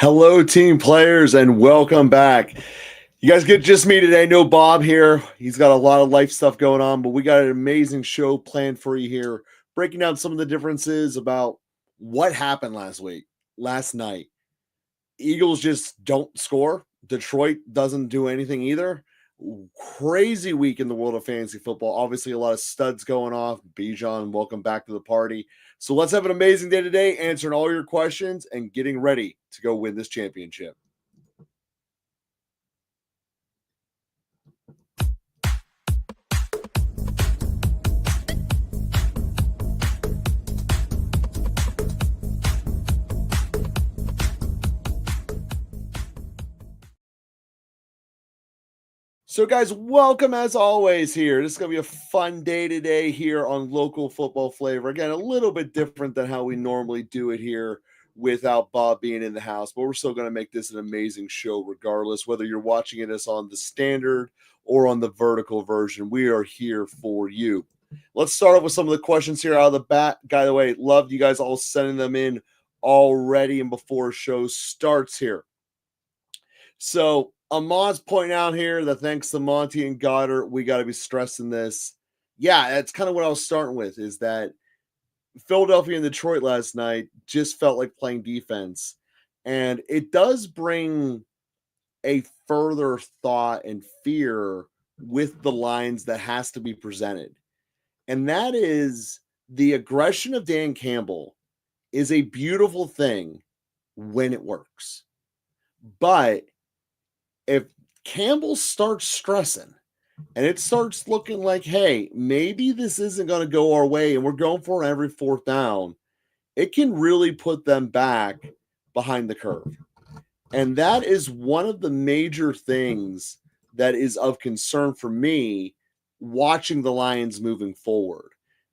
Hello, team players, and welcome back. You guys get just me today. No Bob here. He's got a lot of life stuff going on, but we got an amazing show planned for you here, breaking down some of the differences about what happened last night. Eagles just don't score. Detroit doesn't do anything either. Crazy week in the world of fantasy football. Obviously, a lot of studs going off. Bijan, welcome back to the party. So let's have an amazing day today, answering all your questions and getting ready to go win this championship. So, guys, welcome as always here. This is going to be a fun day today here on Local Football Flavor. Again, a little bit different than how we normally do it here without Bob being in the house, but we're still going to make this an amazing show regardless, whether you're watching it on the standard or on the vertical version. We are here for you. Let's start off with some of the questions here out of the bat. By the way, loved you guys all sending them in already and before show starts here. So Ahmad's pointing out here that thanks to Monty and Goddard, we got to be stressing this. Yeah, that's kind of what I was starting with, is that Philadelphia and Detroit last night just felt like playing defense. And it does bring a further thought and fear with the lines that has to be presented. And that is the aggression of Dan Campbell is a beautiful thing when it works. But if Campbell starts stressing and it starts looking like, hey, maybe this isn't going to go our way and we're going for every fourth down, it can really put them back behind the curve. And that is one of the major things that is of concern for me watching the Lions moving forward.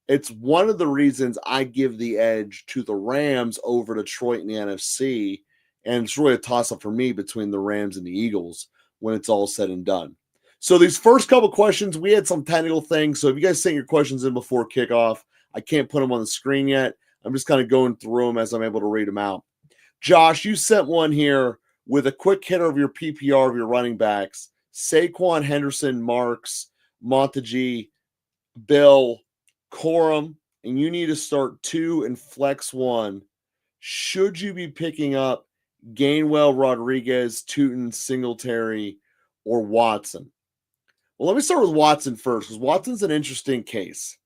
It's one of the reasons I give the edge to the Rams over Detroit in the NFC. And it's really a toss-up for me between the Rams and the Eagles when it's all said and done. So these first couple questions, we had some technical things. So if you guys sent your questions in before kickoff, I can't put them on the screen yet. I'm just kind of going through them as I'm able to read them out. Josh, you sent one here with a quick hitter of your PPR of your running backs. Saquon, Henderson, Marks, Montague, Bill, Corum, and you need to start 2 and flex 1. Should you be picking up Gainwell, Rodriguez, Tootin, Singletary, or Watson? Well, let me start with Watson first, because Watson's an interesting case.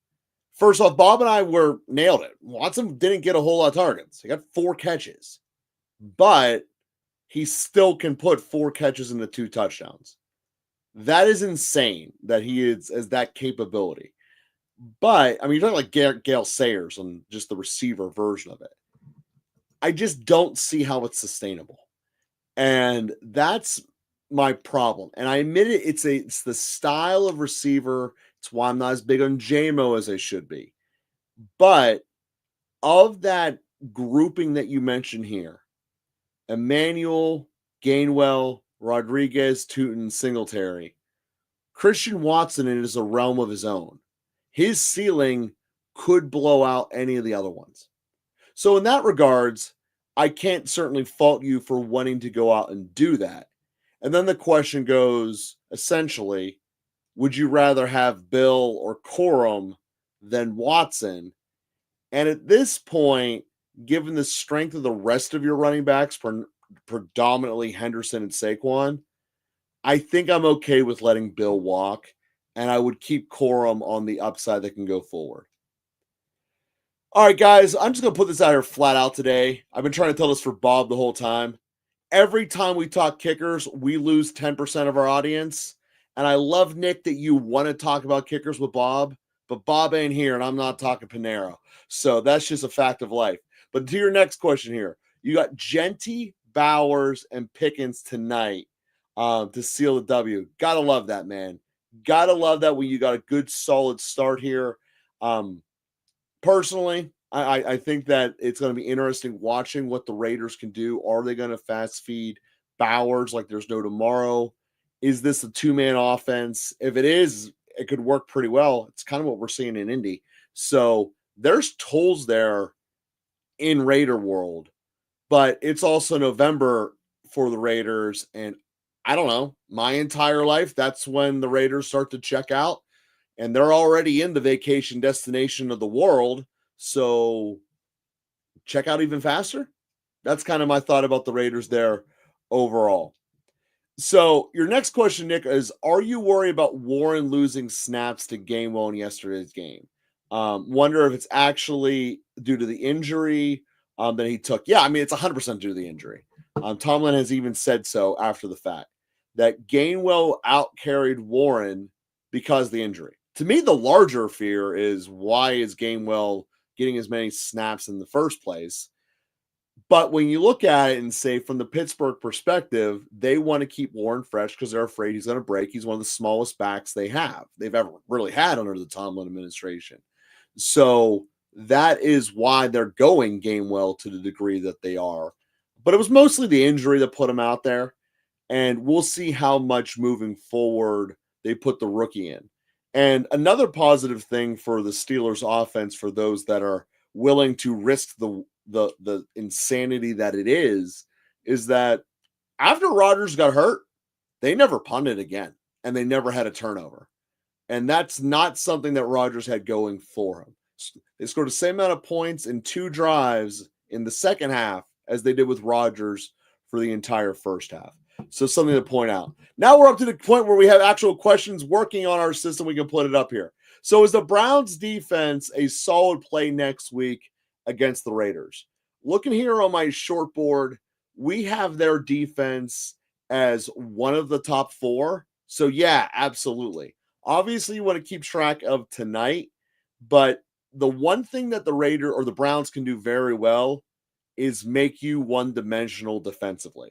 First off, Bob and I nailed it. Watson didn't get a whole lot of targets. He got 4 catches, but he still can put 4 catches into 2 touchdowns. That is insane that he has that capability. But, I mean, you're talking like Gale Sayers on just the receiver version of it. I just don't see how it's sustainable. And that's my problem. And I admit it, it's the style of receiver. It's why I'm not as big on JMO as I should be. But of that grouping that you mentioned here, Emmanuel, Gainwell, Rodriguez, Tootin, Singletary, Christian Watson is a realm of his own. His ceiling could blow out any of the other ones. So in that regards, I can't certainly fault you for wanting to go out and do that. And then the question goes, essentially, would you rather have Bill or Corum than Watson? And at this point, given the strength of the rest of your running backs, predominantly Henderson and Saquon, I think I'm okay with letting Bill walk, and I would keep Corum on the upside that can go forward. All right, guys, I'm just going to put this out here flat out today. I've been trying to tell this for Bob the whole time. Every time we talk kickers, we lose 10% of our audience. And I love, Nick, that you want to talk about kickers with Bob, but Bob ain't here, and I'm not talking Panero. So that's just a fact of life. But to your next question here, you got Genty, Bowers, and Pickens tonight to seal the W. Gotta love that, man. Gotta love that when you got a good, solid start here. Personally, I think that it's going to be interesting watching what the Raiders can do. Are they going to fast feed Bowers like there's no tomorrow? Is this a 2-man offense? If it is, it could work pretty well. It's kind of what we're seeing in Indy. So there's tools there in Raider world but it's also November for the Raiders. And I don't know, my entire life, that's when the Raiders start to check out, and they're already in the vacation destination of the world. So check out even faster. That's kind of my thought about the Raiders there overall. So your next question, Nick, is: are you worried about Warren losing snaps to Gainwell in yesterday's game? Wonder if it's actually due to the injury that he took. Yeah, I mean, it's 100% due to the injury. Tomlin has even said so after the fact that Gainwell outcarried Warren because of the injury. To me, the larger fear is, why is Gainwell getting as many snaps in the first place? But when you look at it and say, from the Pittsburgh perspective, they want to keep Warren fresh because they're afraid he's going to break. He's one of the smallest backs they've ever really had under the Tomlin administration. So that is why they're going Gainwell to the degree that they are. But it was mostly the injury that put him out there. And we'll see how much moving forward they put the rookie in. And another positive thing for the Steelers offense, for those that are willing to risk the insanity that it is that after Rodgers got hurt, they never punted again, and they never had a turnover. And that's not something that Rodgers had going for him. They scored the same amount of points in 2 drives in the second half as they did with Rodgers for the entire first half. So something to point out. Now we're up to the point where we have actual questions working on our system. We can put it up here. So is the Browns defense a solid play next week against the Raiders? Looking here on my short board, we have their defense as one of the top 4. So yeah, absolutely. Obviously, you want to keep track of tonight, but the one thing that the Browns can do very well is make you one-dimensional defensively.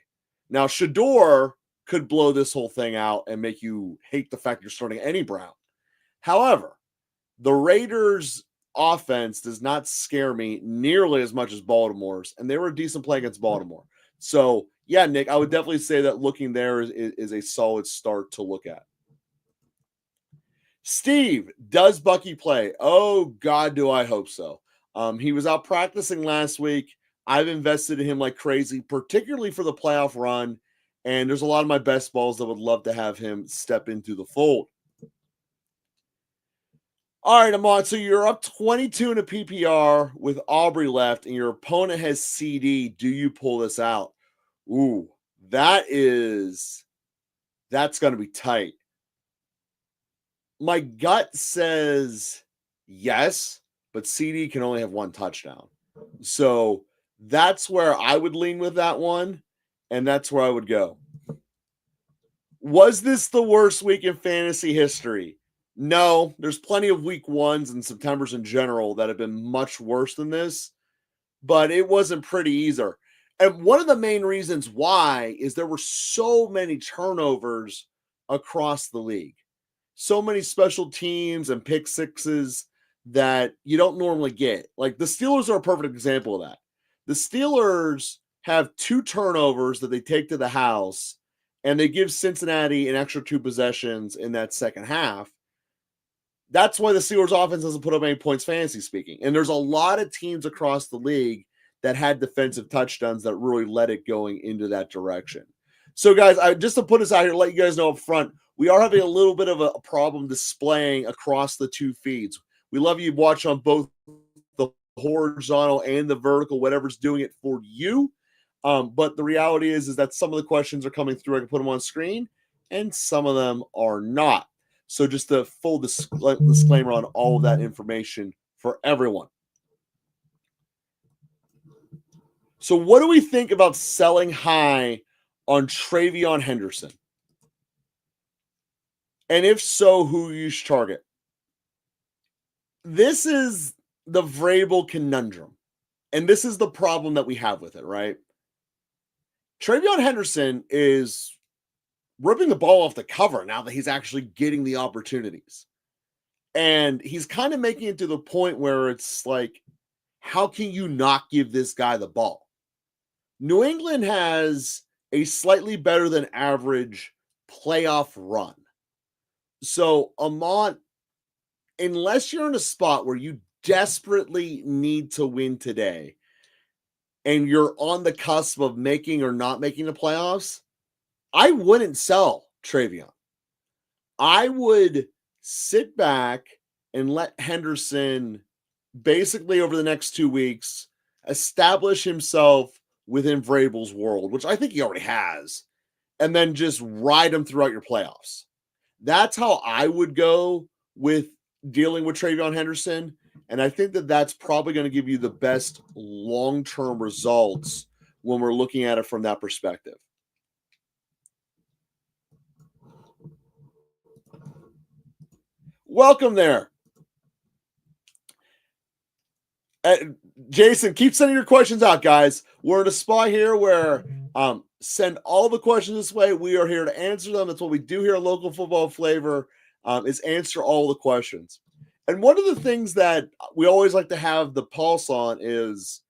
Now, Shador could blow this whole thing out and make you hate the fact you're starting any Brown. However, the Raiders' offense does not scare me nearly as much as Baltimore's, and they were a decent play against Baltimore. So, yeah, Nick, I would definitely say that looking there is a solid start to look at. Steve, does Bucky play? Oh, God, do I hope so. He was out practicing last week. I've invested in him like crazy, particularly for the playoff run. And there's a lot of my best balls that would love to have him step into the fold. All right, Ahmad. So you're up 22 in a PPR with Aubrey left, and your opponent has CD. Do you pull this out? Ooh, that's going to be tight. My gut says yes, but CD can only have 1 touchdown. So that's where I would lean with that one, and that's where I would go. Was this the worst week in fantasy history? No, there's plenty of week 1s and Septembers in general that have been much worse than this, but it wasn't pretty either. And one of the main reasons why is there were so many turnovers across the league. So many special teams and pick sixes that you don't normally get. Like the Steelers are a perfect example of that. The Steelers have 2 turnovers that they take to the house, and they give Cincinnati an extra 2 possessions in that second half. That's why the Steelers offense doesn't put up any points, fantasy speaking. And there's a lot of teams across the league that had defensive touchdowns that really led it going into that direction. So, guys, just to put us out here, let you guys know up front, we are having a little bit of a problem displaying across the 2 feeds. We love you watch on both the horizontal and the vertical, whatever's doing it for you. But the reality is that some of the questions are coming through. I can put them on screen, and some of them are not. So just a full disclaimer on all of that information for everyone. So what do we think about selling high on Travion Henderson? And if so, who you should target? This is the Vrabel conundrum. And this is the problem that we have with it, right? Travion Henderson is ripping the ball off the cover now that he's actually getting the opportunities. And he's kind of making it to the point where it's like, how can you not give this guy the ball? New England has a slightly better than average playoff run. So, Amont, unless you're in a spot where you desperately need to win today, and you're on the cusp of making or not making the playoffs, I wouldn't sell Travion. I would sit back and let Henderson basically over the next 2 weeks establish himself within Vrabel's world, which I think he already has, and then just ride him throughout your playoffs. That's how I would go with dealing with Travion Henderson. And I think that that's probably going to give you the best long-term results when we're looking at it from that perspective. Welcome there. Jason, keep sending your questions out, guys. We're in a spot here where send all the questions this way. We are here to answer them. That's what we do here at Local Football Flavor, is answer all the questions. And one of the things that we always like to have the pulse on is,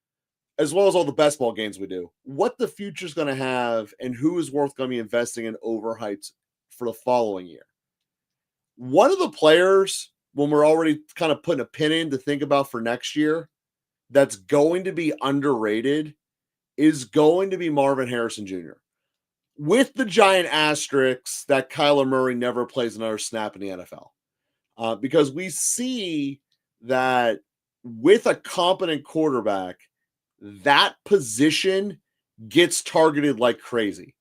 as well as all the best ball games we do, what the future is going to have and who is worth going to be investing in overhyped for the following year. One of the players, when we're already kind of putting a pin in to think about for next year, that's going to be underrated is going to be Marvin Harrison Jr. with the giant asterisks that Kyler Murray never plays another snap in the NFL. Because we see that with a competent quarterback, that position gets targeted like crazy.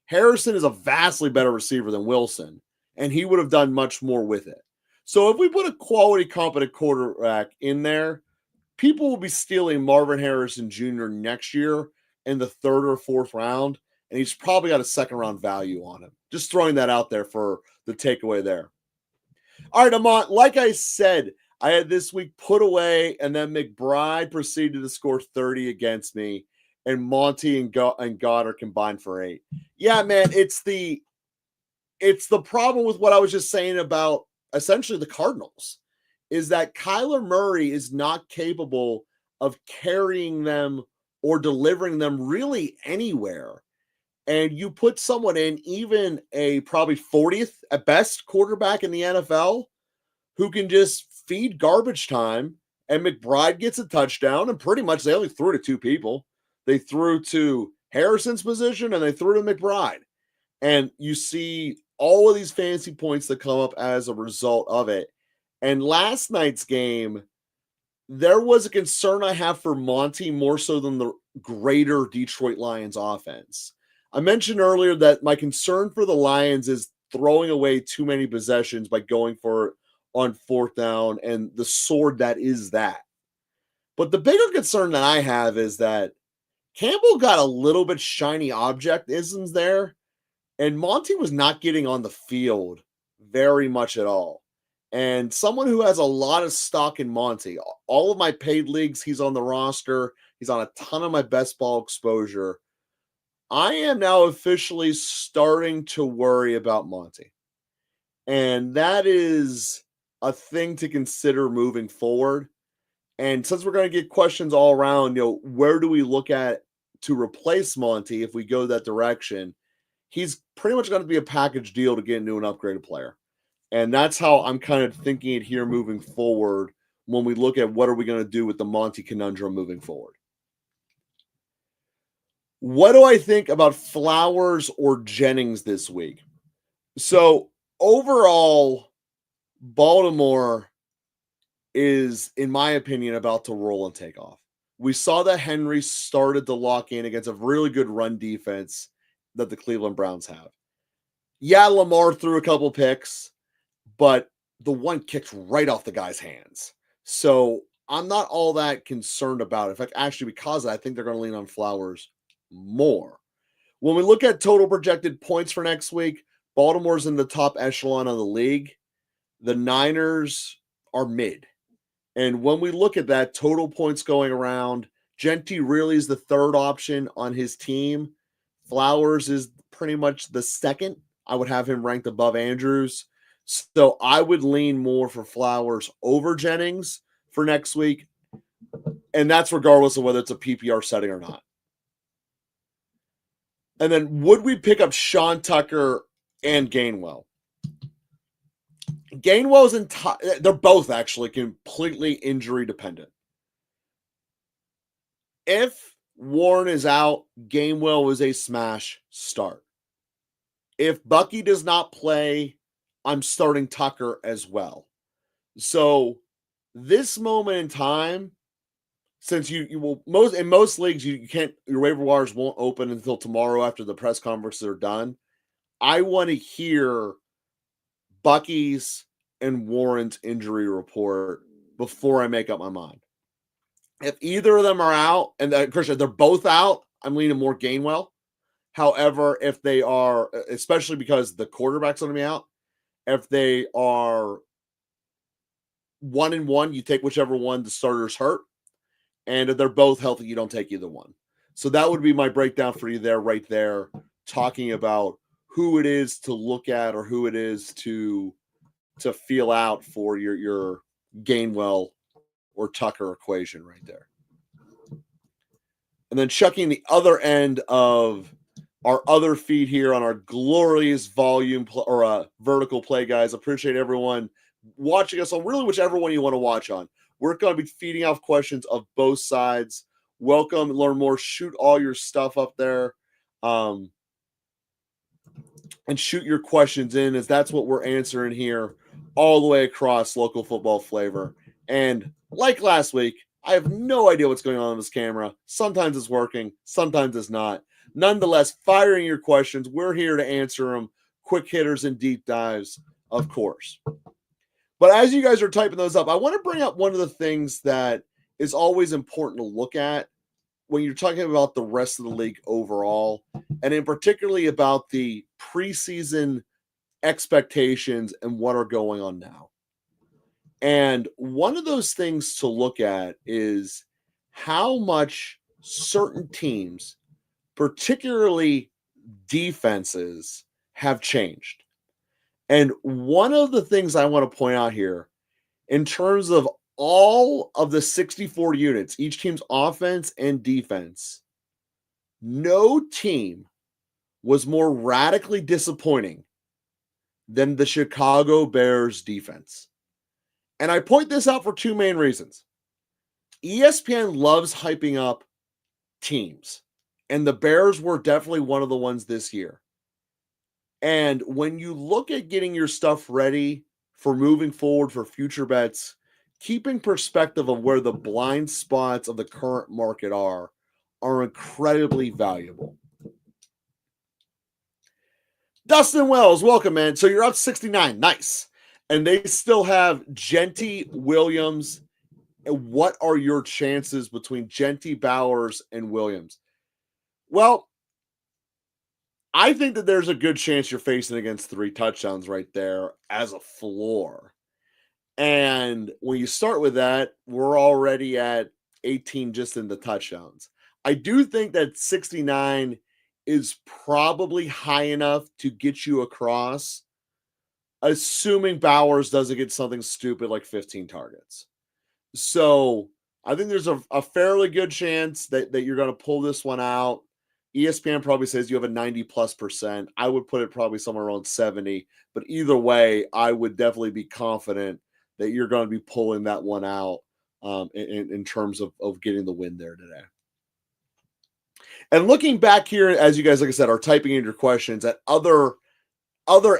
Harrison is a vastly better receiver than Wilson, and he would have done much more with it. So if we put a quality, competent quarterback in there, people will be stealing Marvin Harrison Jr. next year in the 3rd or 4th round, and he's probably got a 2nd-round value on him. Just throwing that out there for the takeaway there. All right, Amont, like I said, I had this week put away, and then McBride proceeded to score 30 against me, and Monty and Goddard combined for 8. Yeah, man, it's the problem with what I was just saying about essentially the Cardinals, is that Kyler Murray is not capable of carrying them or delivering them really anywhere. And you put someone in, even a probably 40th at best quarterback in the NFL, who can just feed garbage time, and McBride gets a touchdown, and pretty much they only threw to 2 people. They threw to Harrison's position and they threw to McBride. And you see all of these fantasy points that come up as a result of it. And last night's game, there was a concern I have for Monty more so than the greater Detroit Lions offense. I mentioned earlier that my concern for the Lions is throwing away too many possessions by going for it on 4th down and the sword that is that. But the bigger concern that I have is that Campbell got a little bit shiny object isms there, and Monty was not getting on the field very much at all. And someone who has a lot of stock in Monty, all of my paid leagues, he's on the roster. He's on a ton of my best ball exposure. I am now officially starting to worry about Monty. And that is a thing to consider moving forward. And since we're going to get questions all around, where do we look at to replace Monty if we go that direction? He's pretty much going to be a package deal to get into an upgraded player. And that's how I'm kind of thinking it here moving forward when we look at what are we going to do with the Monty conundrum moving forward. What do I think about Flowers or Jennings this week? So overall, Baltimore is, in my opinion, about to roll and take off. We saw that Henry started to lock in against a really good run defense that the Cleveland Browns have. Yeah, Lamar threw a couple picks, but the one kicked right off the guy's hands. So I'm not all that concerned about it. In fact, actually, because I think they're going to lean on Flowers more. When we look at total projected points for next week, Baltimore's in the top echelon of the league. The Niners are mid. And when we look at that, total points going around, Genti really is the 3rd option on his team. Flowers is pretty much the 2nd. I would have him ranked above Andrews. So I would lean more for Flowers over Jennings for next week. And that's regardless of whether it's a PPR setting or not. And then would we pick up Sean Tucker and Gainwell? Gainwell's they're both actually completely injury dependent. If Warren is out. Gainwell was a smash start. If Bucky does not play, I'm starting Tucker as well. So this moment in time, since you will in most leagues, you can't, your waiver wires won't open until tomorrow after the press conferences are done. I want to hear Bucky's and Warren's injury report before I make up my mind. If either of them are out, and Christian, they're both out, I'm leaning more Gainwell. However, if they are, especially because the quarterback's going to be out, if they are 1-1, you take whichever one the starter's hurt. And if they're both healthy, you don't take either one. So that would be my breakdown for you there, right there, talking about who it is to look at or who it is to feel out for your Gainwell or Tucker equation right there. And then checking the other end of our other feed here on our glorious volume vertical play, guys. Appreciate everyone watching us on really whichever one you want to watch on. We're going to be feeding off questions of both sides. Welcome, learn more, shoot all your stuff up there. And shoot your questions in, as that's what we're answering here all the way across local football flavor. And like last week, I have no idea what's going on this camera. Sometimes it's working, sometimes it's not. Nonetheless, firing your questions. We're here to answer them. Quick hitters and deep dives, of course. But as you guys are typing those up, I want to bring up one of the things that is always important to look at when you're talking about the rest of the league overall, and in particularly about the preseason expectations and what are going on now. And one of those things to look at is how much certain teams, particularly defenses, have changed. And one of the things I want to point out here, in terms of all of the 64 units, each team's offense and defense, no team was more radically disappointing than the Chicago Bears defense. And I point this out for two main reasons. ESPN loves hyping up teams, and the Bears were definitely one of the ones this year. And when you look at getting your stuff ready for moving forward for future bets, keeping perspective of where the blind spots of the current market are incredibly valuable. Dustin Wells, welcome, man. So you're up 69. Nice. And they still have Genty, Williams. What are your chances between Genty, Bowers, and Williams? Well, I think that there's a good chance you're facing against 3 touchdowns right there as a floor. And when you start with that, we're already at 18 just in the touchdowns. I do think that 69 is probably high enough to get you across, assuming Bowers doesn't get something stupid like 15 targets. So I think there's a fairly good chance that you're going to pull this one out. ESPN probably says you have a 90+%. I would put it probably somewhere around 70. But either way, I would definitely be confident that you're going to be pulling that one out in terms of getting the win there today. And looking back here, as you guys, like I said, are typing in your questions at other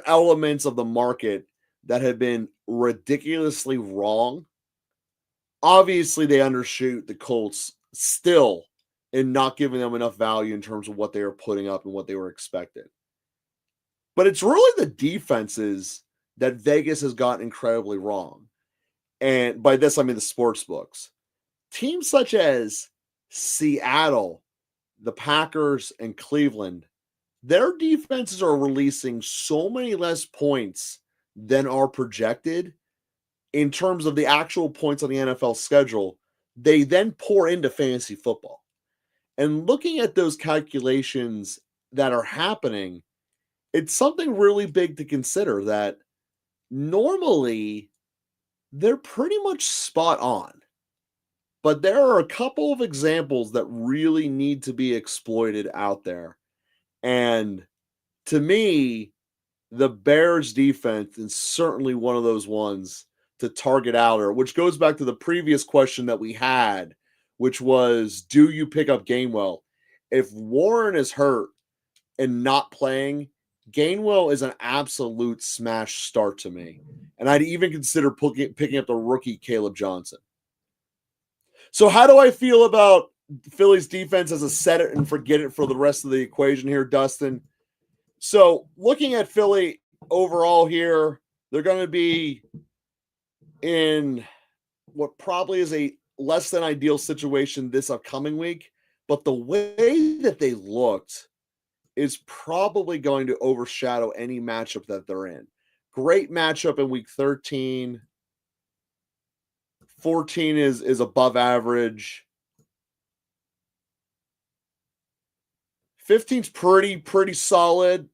elements of the market that have been ridiculously wrong. Obviously, they undershoot the Colts still in not giving them enough value in terms of what they were putting up and what they were expected. But it's really the defenses that Vegas has gotten incredibly wrong. And by this, I mean the sports books. Teams such as Seattle, the Packers, and Cleveland, their defenses are releasing so many less points than are projected in terms of the actual points on the NFL schedule. They then pour into fantasy football. And looking at those calculations that are happening, it's something really big to consider that normally they're pretty much spot on. But there are a couple of examples that really need to be exploited out there. And to me, the Bears defense is certainly one of those ones to target out, or which goes back to the previous question that we had, which was, do you pick up Gainwell? If Warren is hurt and not playing, Gainwell is an absolute smash start to me. And I'd even consider picking up the rookie Caleb Johnson. So how do I feel about Philly's defense as a set it and forget it for the rest of the equation here, Dustin? So looking at Philly overall here, they're going to be in what probably is a less than ideal situation this upcoming week. But the way that they looked is probably going to overshadow any matchup that they're in. Great matchup in week 13. 14 is above average. 15's pretty solid.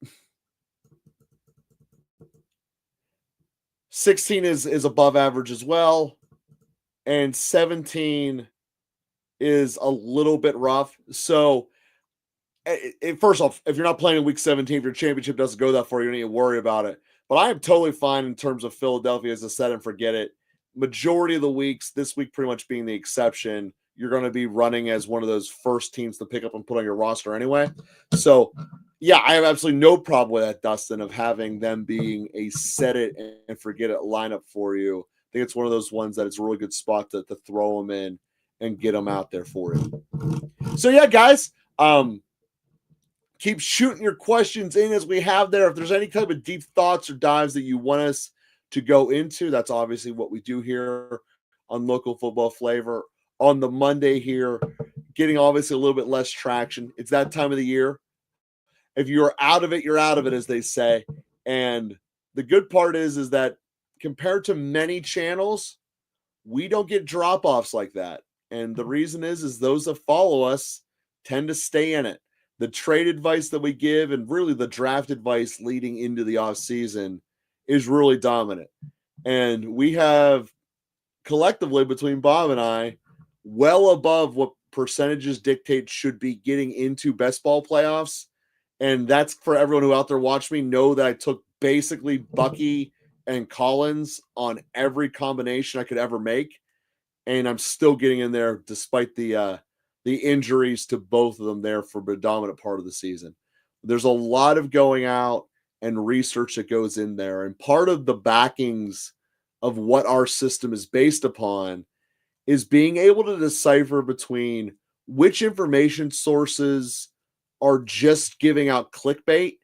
16 is above average as well. And 17 is a little bit rough. So first off, if you're not playing in week 17, if your championship doesn't go that far, you don't need to worry about it. But I am totally fine in terms of Philadelphia as a set and forget it. Majority of the weeks, this week pretty much being the exception, you're going to be running as one of those first teams to pick up and put on your roster anyway. So, yeah, I have absolutely no problem with that, Dustin, of having them being a set it and forget it lineup for you. I think it's one of those ones that it's a really good spot to throw them in and get them out there for you. So, yeah, guys, keep shooting your questions in as we have there. If there's any type of deep thoughts or dives that you want us to go into, that's obviously what we do here on Local Football Flavor. On the Monday here, getting obviously a little bit less traction. It's that time of the year. If you're out of it, you're out of it, as they say. And the good part is that compared to many channels, we don't get drop-offs like that. And the reason is those that follow us tend to stay in it. The trade advice that we give and really the draft advice leading into the offseason is really dominant. And we have collectively between Bob and I well above what percentages dictate should be getting into best ball playoffs. And that's for everyone who out there watch me know that I took basically Bucky and Collins on every combination I could ever make. And I'm still getting in there despite the injuries to both of them there for the dominant part of the season. There's a lot of going out and research that goes in there. And part of the backings of what our system is based upon is being able to decipher between which information sources are just giving out clickbait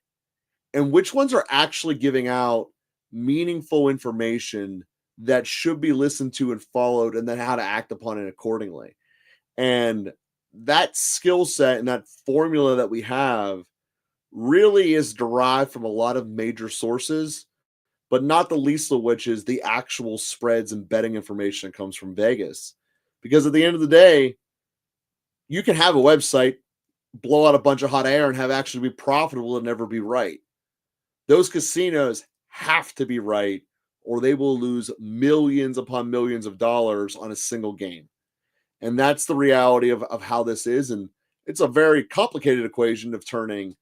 and which ones are actually giving out meaningful information that should be listened to and followed, and then how to act upon it accordingly. And that skill set and that formula that we have really is derived from a lot of major sources, but not the least of which is the actual spreads and betting information that comes from Vegas. Because at the end of the day, you can have a website, blow out a bunch of hot air, and have actually be profitable and never be right. Those casinos have to be right, or they will lose millions upon millions of dollars on a single game. And that's the reality of how this is. And it's a very complicated equation of turning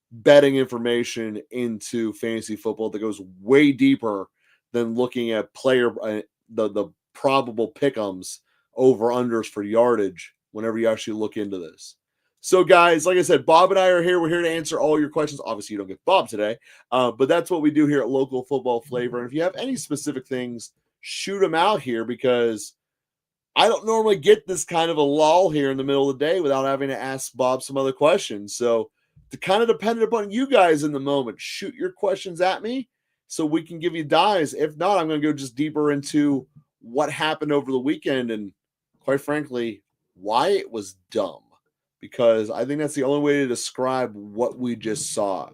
betting information into fantasy football that goes way deeper than looking at player the probable pick'ems over unders for yardage whenever you actually look into this. So guys, like I said, Bob and I are here. We're here to answer all your questions. Obviously you don't get Bob today, but that's what we do here at Local Football Flavor. And if you have any specific things, shoot them out here, because I don't normally get this kind of a lull here in the middle of the day without having to ask Bob some other questions. So to kind of dependent upon you guys in the moment, shoot your questions at me so we can give you dives. If not, I'm going to go just deeper into what happened over the weekend and, quite frankly, why it was dumb, because I think that's the only way to describe what we just saw.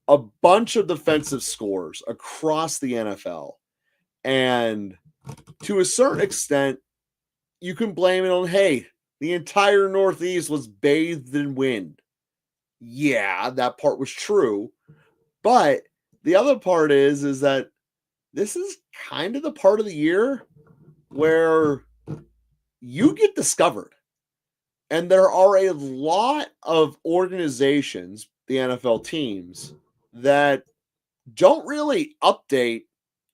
A bunch of defensive scores across the NFL. And to a certain extent, you can blame it on, hey, the entire Northeast was bathed in wind. Yeah, that part was true. But the other part is that this is kind of the part of the year where you get discovered. And there are a lot of organizations, the NFL teams, that don't really update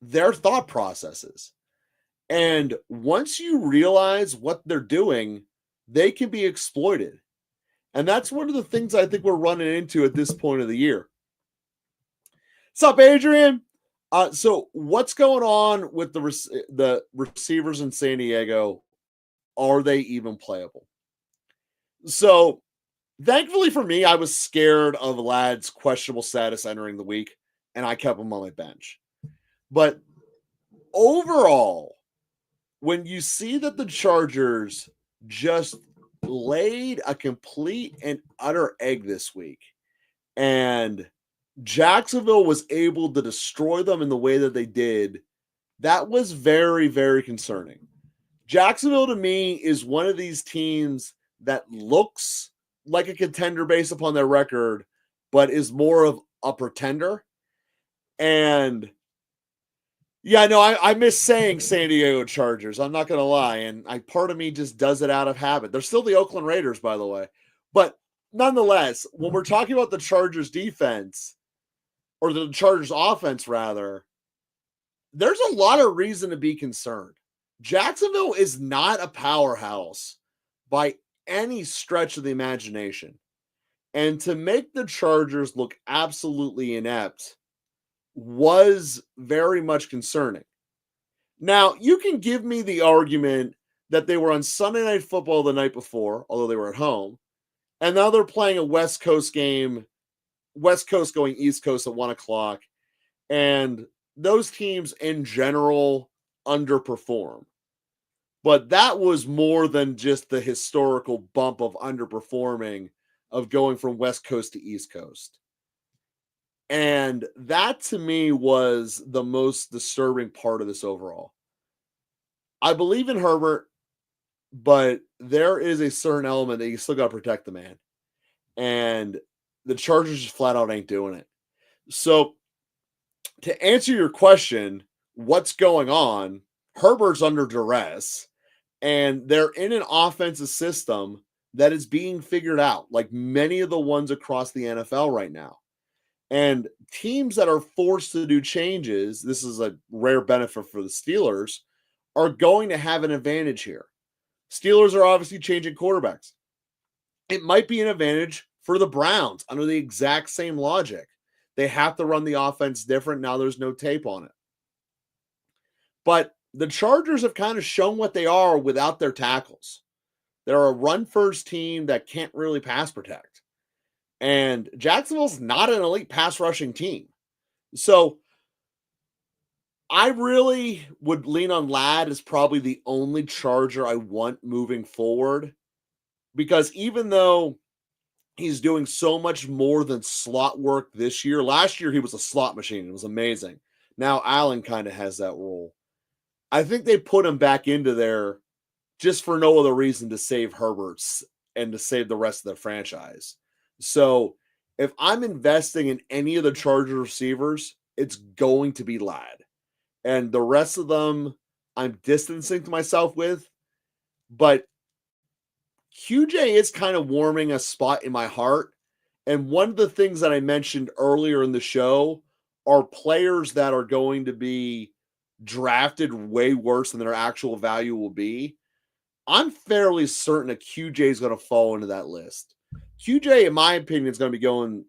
their thought processes. And once you realize what they're doing, they can be exploited. And that's one of the things I think we're running into at this point of the year. What's up, Adrian? So what's going on with the receivers in San Diego? Are they even playable? So thankfully for me, I was scared of Ladd's questionable status entering the week, and I kept him on my bench. But overall, when you see that the Chargers just laid a complete and utter egg this week, and Jacksonville was able to destroy them in the way that they did, that was very, very concerning. Jacksonville, to me, is one of these teams that looks like a contender based upon their record, but is more of a pretender. And yeah, no, I miss saying San Diego Chargers. I'm not going to lie. And part of me just does it out of habit. They're still the Oakland Raiders, by the way. But nonetheless, when we're talking about the Chargers defense, or the Chargers offense, rather, there's a lot of reason to be concerned. Jacksonville is not a powerhouse by any stretch of the imagination. And to make the Chargers look absolutely inept was very much concerning. Now, you can give me the argument that they were on Sunday Night Football the night before, although they were at home, and now they're playing a West Coast game, West Coast going East Coast at 1 o'clock, and those teams in general underperform. But that was more than just the historical bump of underperforming of going from West Coast to East Coast. And that to me was the most disturbing part of this overall. I believe in Herbert, but there is a certain element that you still got to protect the man. And the Chargers just flat out ain't doing it. So to answer your question, what's going on? Herbert's under duress, and they're in an offensive system that is being figured out, like many of the ones across the NFL right now. And teams that are forced to do changes, this is a rare benefit for the Steelers, are going to have an advantage here. Steelers are obviously changing quarterbacks. It might be an advantage for the Browns under the exact same logic. They have to run the offense different. Now there's no tape on it. But the Chargers have kind of shown what they are without their tackles. They're a run-first team that can't really pass protect. And Jacksonville's not an elite pass rushing team. So I really would lean on Ladd as probably the only Charger I want moving forward. Because even though he's doing so much more than slot work this year, last year he was a slot machine. It was amazing. Now Allen kind of has that role. I think they put him back into there just for no other reason to save Herbert's and to save the rest of the franchise. So if I'm investing in any of the Charger receivers, it's going to be Ladd. And the rest of them, I'm distancing to myself with. But QJ is kind of warming a spot in my heart. And one of the things that I mentioned earlier in the show are players that are going to be drafted way worse than their actual value will be. I'm fairly certain that QJ is going to fall into that list. QJ, in my opinion, is going to be going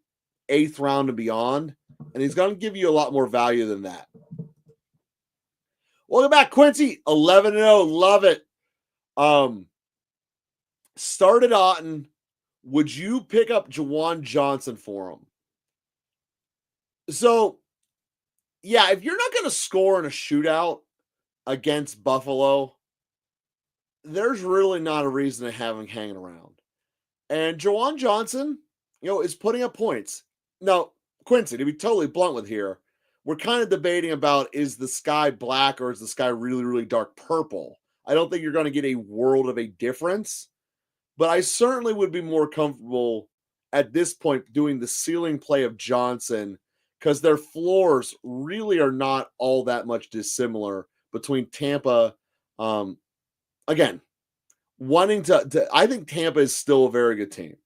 8th round and beyond, and he's going to give you a lot more value than that. Welcome back, Quincy. 11-0. Love it. Started Otten. Would you pick up Juwan Johnson for him? So, yeah, if you're not going to score in a shootout against Buffalo, there's really not a reason to have him hanging around. And Juwan Johnson, is putting up points. Now, Quincy, to be totally blunt with here, we're kind of debating about, is the sky black or is the sky really, really dark purple? I don't think you're going to get a world of a difference, but I certainly would be more comfortable at this point doing the ceiling play of Johnson because their floors really are not all that much dissimilar between Tampa. Again, wanting to I think Tampa is still a very good team.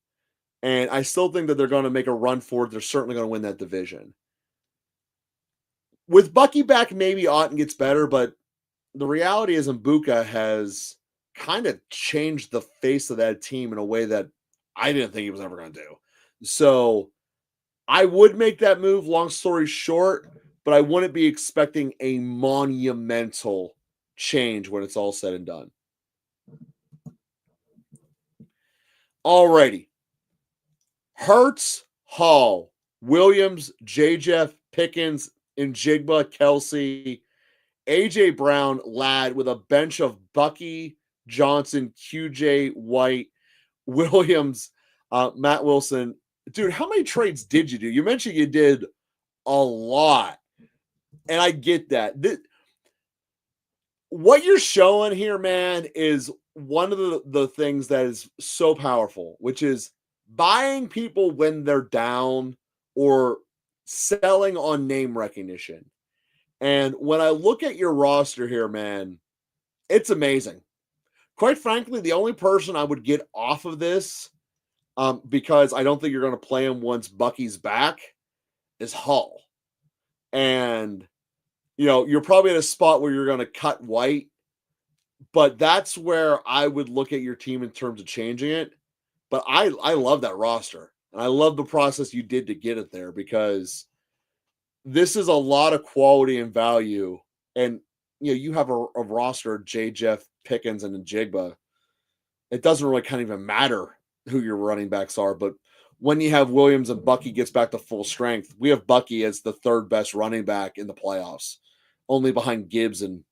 And I still think that they're going to make a run for it. They're certainly going to win that division. With Bucky back, maybe Otten gets better, but the reality is Mbuka has kind of changed the face of that team in a way that I didn't think he was ever going to do. So I would make that move, long story short, but I wouldn't be expecting a monumental change when it's all said and done. Alrighty. Hurts, Hall, Williams, J. Pickens, Njigba, Kelsey, A.J. Brown, Ladd with a bench of Bucky, Johnson, QJ, White, Williams, Matt Wilson. Dude, how many trades did you do? You mentioned you did a lot. And I get that. What you're showing here, man, is one of the things that is so powerful, which is buying people when they're down or selling on name recognition. And when I look at your roster here, man, it's amazing. Quite frankly, the only person I would get off of this, because I don't think you're going to play him once Bucky's back, is Hull. And, you're probably at a spot where you're going to cut White, but that's where I would look at your team in terms of changing it. But I love that roster. And I love the process you did to get it there, because this is a lot of quality and value. And, you have a roster of J. Pickens and Njigba. It doesn't really kind of even matter who your running backs are. But when you have Williams and Bucky gets back to full strength, we have Bucky as the third best running back in the playoffs, only behind Gibbs and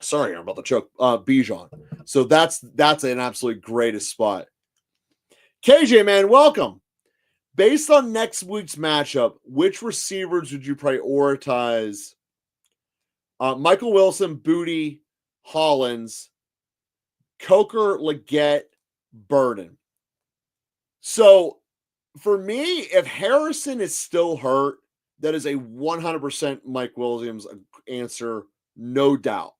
sorry, I'm about to choke, Bijan. So that's an absolutely greatest spot. KJ, man, welcome. Based on next week's matchup, which receivers would you prioritize? Michael Wilson, Booty, Hollins, Coker, Leggett, Burden. So for me, if Harrison is still hurt, that is a 100% Mike Williams answer, no doubt.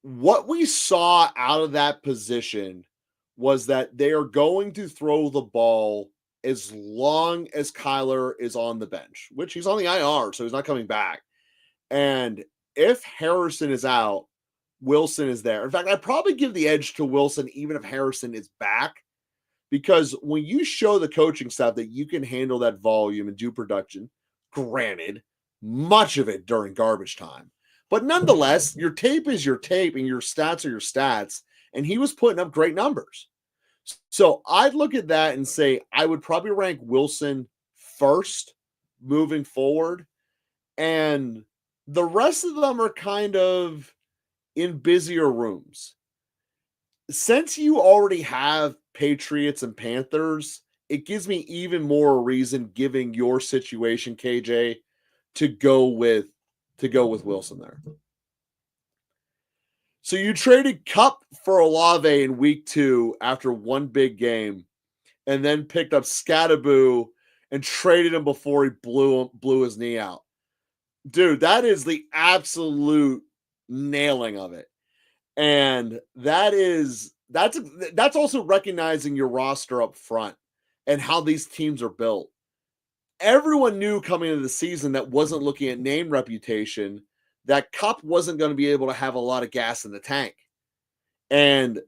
What we saw out of that position was that they are going to throw the ball as long as Kyler is on the bench, which he's on the IR, so he's not coming back. And if Harrison is out, Wilson is there. In fact, I'd probably give the edge to Wilson even if Harrison is back, because when you show the coaching staff that you can handle that volume and do production, granted, much of it during garbage time, but nonetheless, your tape is your tape and your stats are your stats, and he was putting up great numbers. So I'd look at that and say I would probably rank Wilson first moving forward, and the rest of them are kind of in busier rooms. Since you already have Patriots and Panthers, it gives me even more reason, given your situation, KJ, to go with Wilson there. So you traded Cup for Olave in week 2 after one big game, and then picked up Scattaboo and traded him before he blew his knee out. Dude, that is the absolute nailing of it. And that's also recognizing your roster up front and how these teams are built. Everyone knew coming into the season that wasn't looking at name reputation that Cup wasn't going to be able to have a lot of gas in the tank. And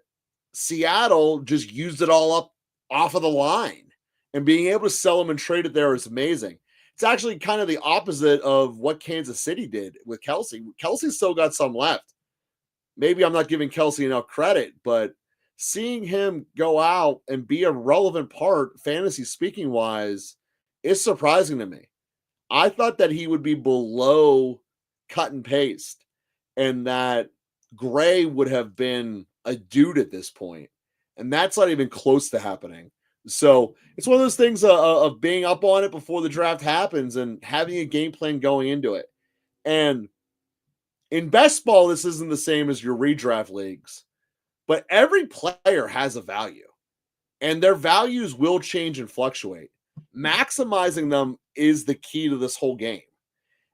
Seattle just used it all up off of the line, and being able to sell them and trade it there is amazing. It's actually kind of the opposite of what Kansas City did with Kelsey. Kelsey's still got some left. Maybe I'm not giving Kelsey enough credit, but seeing him go out and be a relevant part, fantasy speaking wise, is surprising to me. I thought that he would be below cut and paste, and that Gray would have been a dude at this point, and that's not even close to happening. So it's one of those things of being up on it before the draft happens and having a game plan going into it. And in best ball, this isn't the same as your redraft leagues, but every player has a value, and their values will change and fluctuate. Maximizing them is the key to this whole game.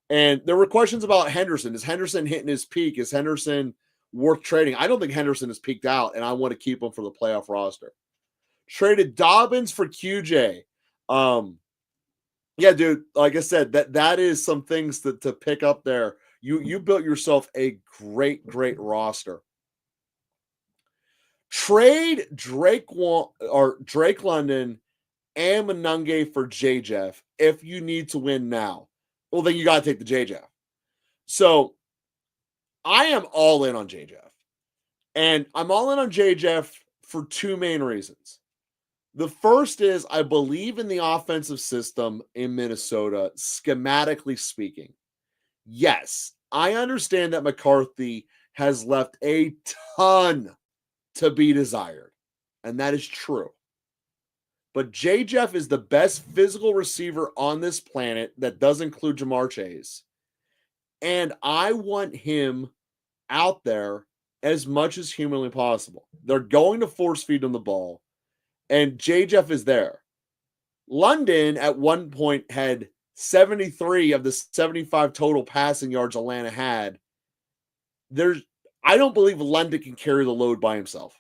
And there were questions about Henderson. Is Henderson hitting his peak? Is Henderson worth trading? I don't think Henderson has peaked out, and I want to keep him for the playoff roster. Traded Dobbins for QJ. Yeah, dude, like I said, that is some things to pick up there. You built yourself a great roster. Trade Drake London and Monange for J Jeff if you need to win now. Well, then you got to take the J Jeff. So I am all in on J Jeff. And I'm all in on J Jeff for two main reasons. The first is I believe in the offensive system in Minnesota, schematically speaking. Yes, I understand that McCarthy has left a ton to be desired, and that is true. But J. Jeff is the best physical receiver on this planet that does include Jamar Chase. And I want him out there as much as humanly possible. They're going to force feed him the ball, and J. Jeff is there. London at one point had 73 of the 75 total passing yards Atlanta had. I don't believe London can carry the load by himself.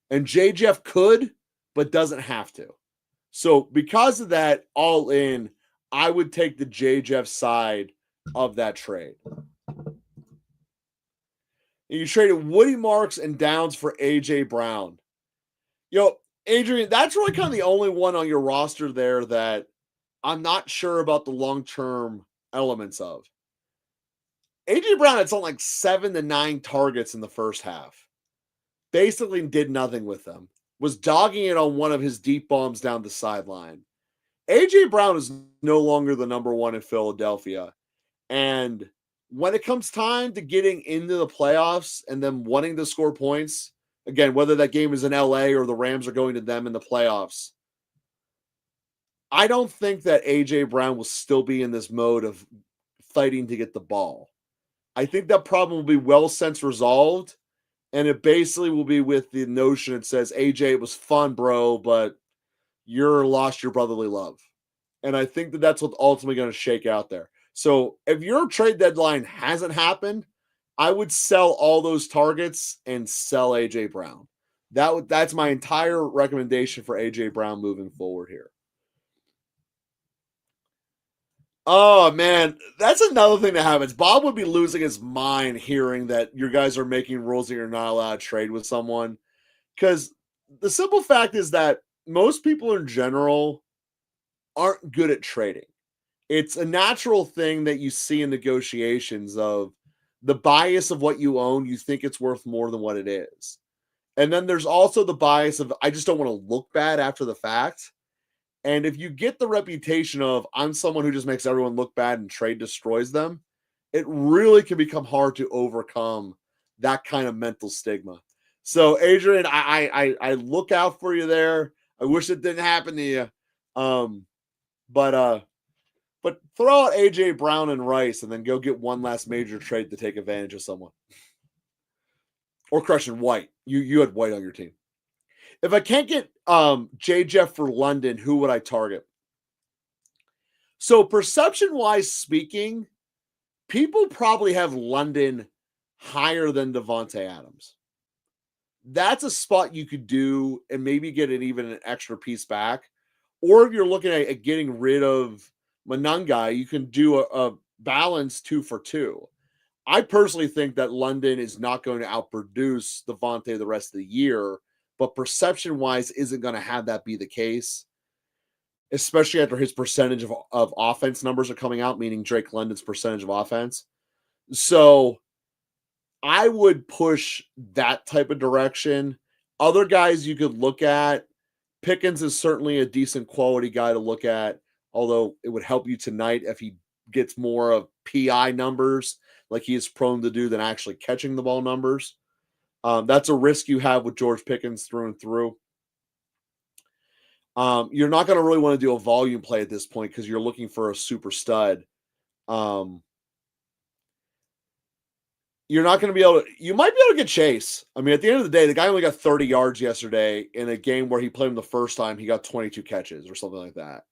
And J. Jeff could, but doesn't have to. So because of that, all in, I would take the J. Jeff side of that trade. You traded Woody Marks and Downs for A.J. Brown. Adrian, that's really kind of the only one on your roster there that I'm not sure about the long-term elements of. A.J. Brown had something like 7 to 9 targets in the first half. Basically did nothing with them. Was dogging it on one of his deep bombs down the sideline. A.J. Brown is no longer the number one in Philadelphia. And when it comes time to getting into the playoffs and them wanting to score points, again, whether that game is in LA or the Rams are going to them in the playoffs, I don't think that A.J. Brown will still be in this mode of fighting to get the ball. I think that problem will be well since resolved, and it basically will be with the notion it says, A.J., it was fun, bro, but you're lost your brotherly love. And I think that that's what's ultimately going to shake out there. So if your trade deadline hasn't happened, I would sell all those targets and sell A.J. Brown. That's my entire recommendation for A.J. Brown moving forward here. Oh, man, that's another thing that happens. Bob would be losing his mind hearing that you guys are making rules that you're not allowed to trade with someone. Because the simple fact is that most people in general aren't good at trading. It's a natural thing that you see in negotiations of the bias of what you own. You think it's worth more than what it is. And then there's also the bias of, I just don't want to look bad after the fact. And if you get the reputation of, I'm someone who just makes everyone look bad and trade destroys them, it really can become hard to overcome that kind of mental stigma. So, Adrian, I look out for you there. I wish it didn't happen to you. But throw out A.J. Brown and Rice and then go get one last major trade to take advantage of someone. Or Christian White. You had White on your team. If I can't get J. Jeff for London, who would I target? So perception-wise speaking, people probably have London higher than Devontae Adams. That's a spot you could do and maybe get even an extra piece back. Or if you're looking at getting rid of Monangai, you can do a balance 2 for 2. I personally think that London is not going to outproduce Devontae the rest of the year, but perception-wise isn't going to have that be the case, especially after his percentage of offense numbers are coming out, meaning Drake London's percentage of offense. So I would push that type of direction. Other guys you could look at, Pickens is certainly a decent quality guy to look at, although it would help you tonight if he gets more of PI numbers like he is prone to do than actually catching the ball numbers. That's a risk you have with George Pickens through and through. You're not going to really want to do a volume play at this point because you're looking for a super stud. You're not going to be able to, you might be able to get Chase. I mean, at the end of the day, the guy only got 30 yards yesterday in a game where he played him the first time. He got 22 catches or something like that.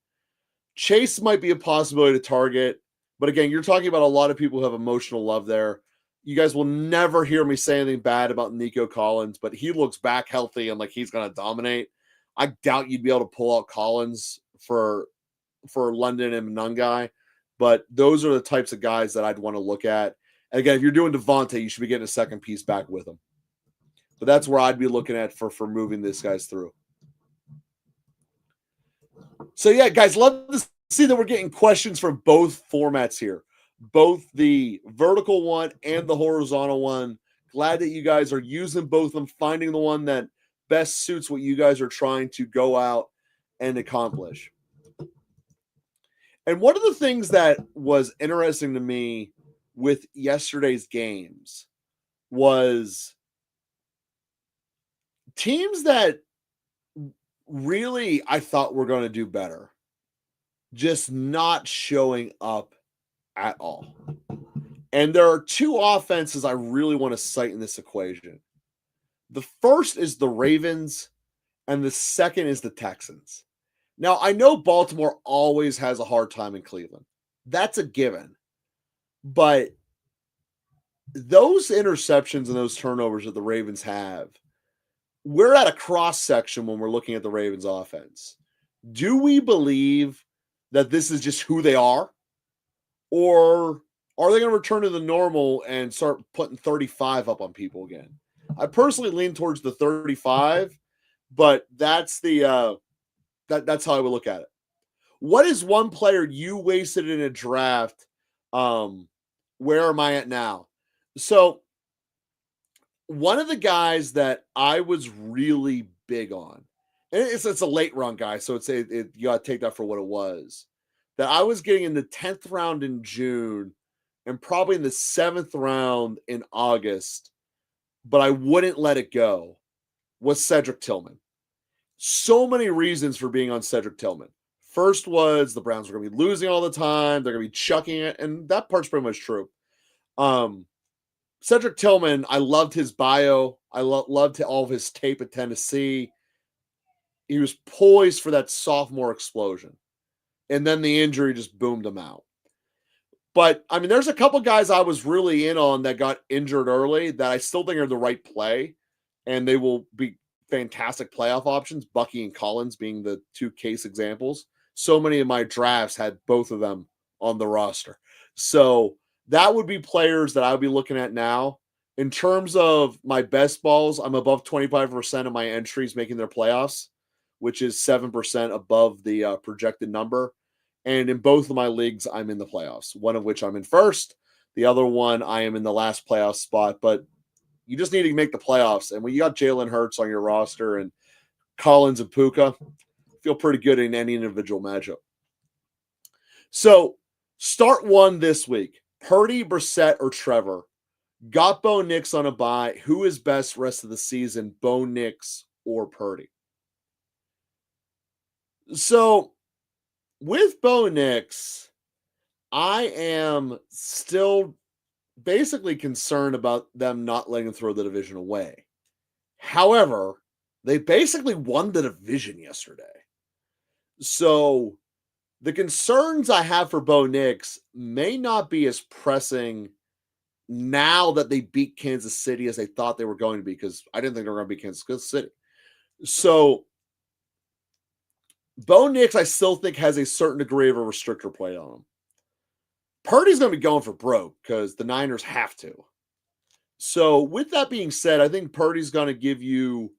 Chase might be a possibility to target. But again, you're talking about a lot of people who have emotional love there. You guys will never hear me say anything bad about Nico Collins, but he looks back healthy and like he's going to dominate. I doubt you'd be able to pull out Collins for London and Monangai, but those are the types of guys that I'd want to look at. And again, if you're doing Devontae, you should be getting a second piece back with him. But that's where I'd be looking at for moving this guys through. So yeah, guys, love to see that we're getting questions from both formats here, both the vertical one and the horizontal one. Glad that you guys are using both of them, finding the one that best suits what you guys are trying to go out and accomplish. And one of the things that was interesting to me with yesterday's games was teams that really I thought were going to do better, just not showing up at all. And there are two offenses I really want to cite in this equation. The first is the Ravens, and the second is the Texans. Now, I know Baltimore always has a hard time in Cleveland. That's a given. But those interceptions and those turnovers that the Ravens have, we're at a cross section when we're looking at the Ravens offense. Do we believe that this is just who they are? Or are they going to return to the normal and start putting 35 up on people again? I personally lean towards the 35, but that's the that's how I would look at it. What is one player you wasted in a draft? Where am I at now? So one of the guys that I was really big on, and it's a late round guy, so you got to take that for what it was, that I was getting in the 10th round in June and probably in the 7th round in August, but I wouldn't let it go, was Cedric Tillman. So many reasons for being on Cedric Tillman. First was the Browns were going to be losing all the time. They're going to be chucking it, and that part's pretty much true. Cedric Tillman, I loved his bio. I loved all of his tape at Tennessee. He was poised for that sophomore explosion. And then the injury just boomed him out. But, I mean, there's a couple guys I was really in on that got injured early that I still think are the right play, and they will be fantastic playoff options, Bucky and Collins being the two case examples. So many of my drafts had both of them on the roster. So that would be players that I would be looking at now. In terms of my best balls, I'm above 25% of my entries making their playoffs, which is 7% above the projected number. And in both of my leagues, I'm in the playoffs, one of which I'm in first. The other one, I am in the last playoff spot. But you just need to make the playoffs. And when you got Jalen Hurts on your roster and Collins and Puka, feel pretty good in any individual matchup. So start one this week. Purdy, Brissett, or Trevor. Got Bo Nix on a bye. Who is best rest of the season, Bo Nix or Purdy? So with Bo Nix, I am still basically concerned about them not letting him throw the division away. However, they basically won the division yesterday. So the concerns I have for Bo Nix may not be as pressing now that they beat Kansas City as they thought they were going to be, because I didn't think they were going to beat Kansas City. So Bo Nix, I still think, has a certain degree of a restrictor plate on him. Purdy's going to be going for broke because the Niners have to. So with that being said, I think Purdy's going to give you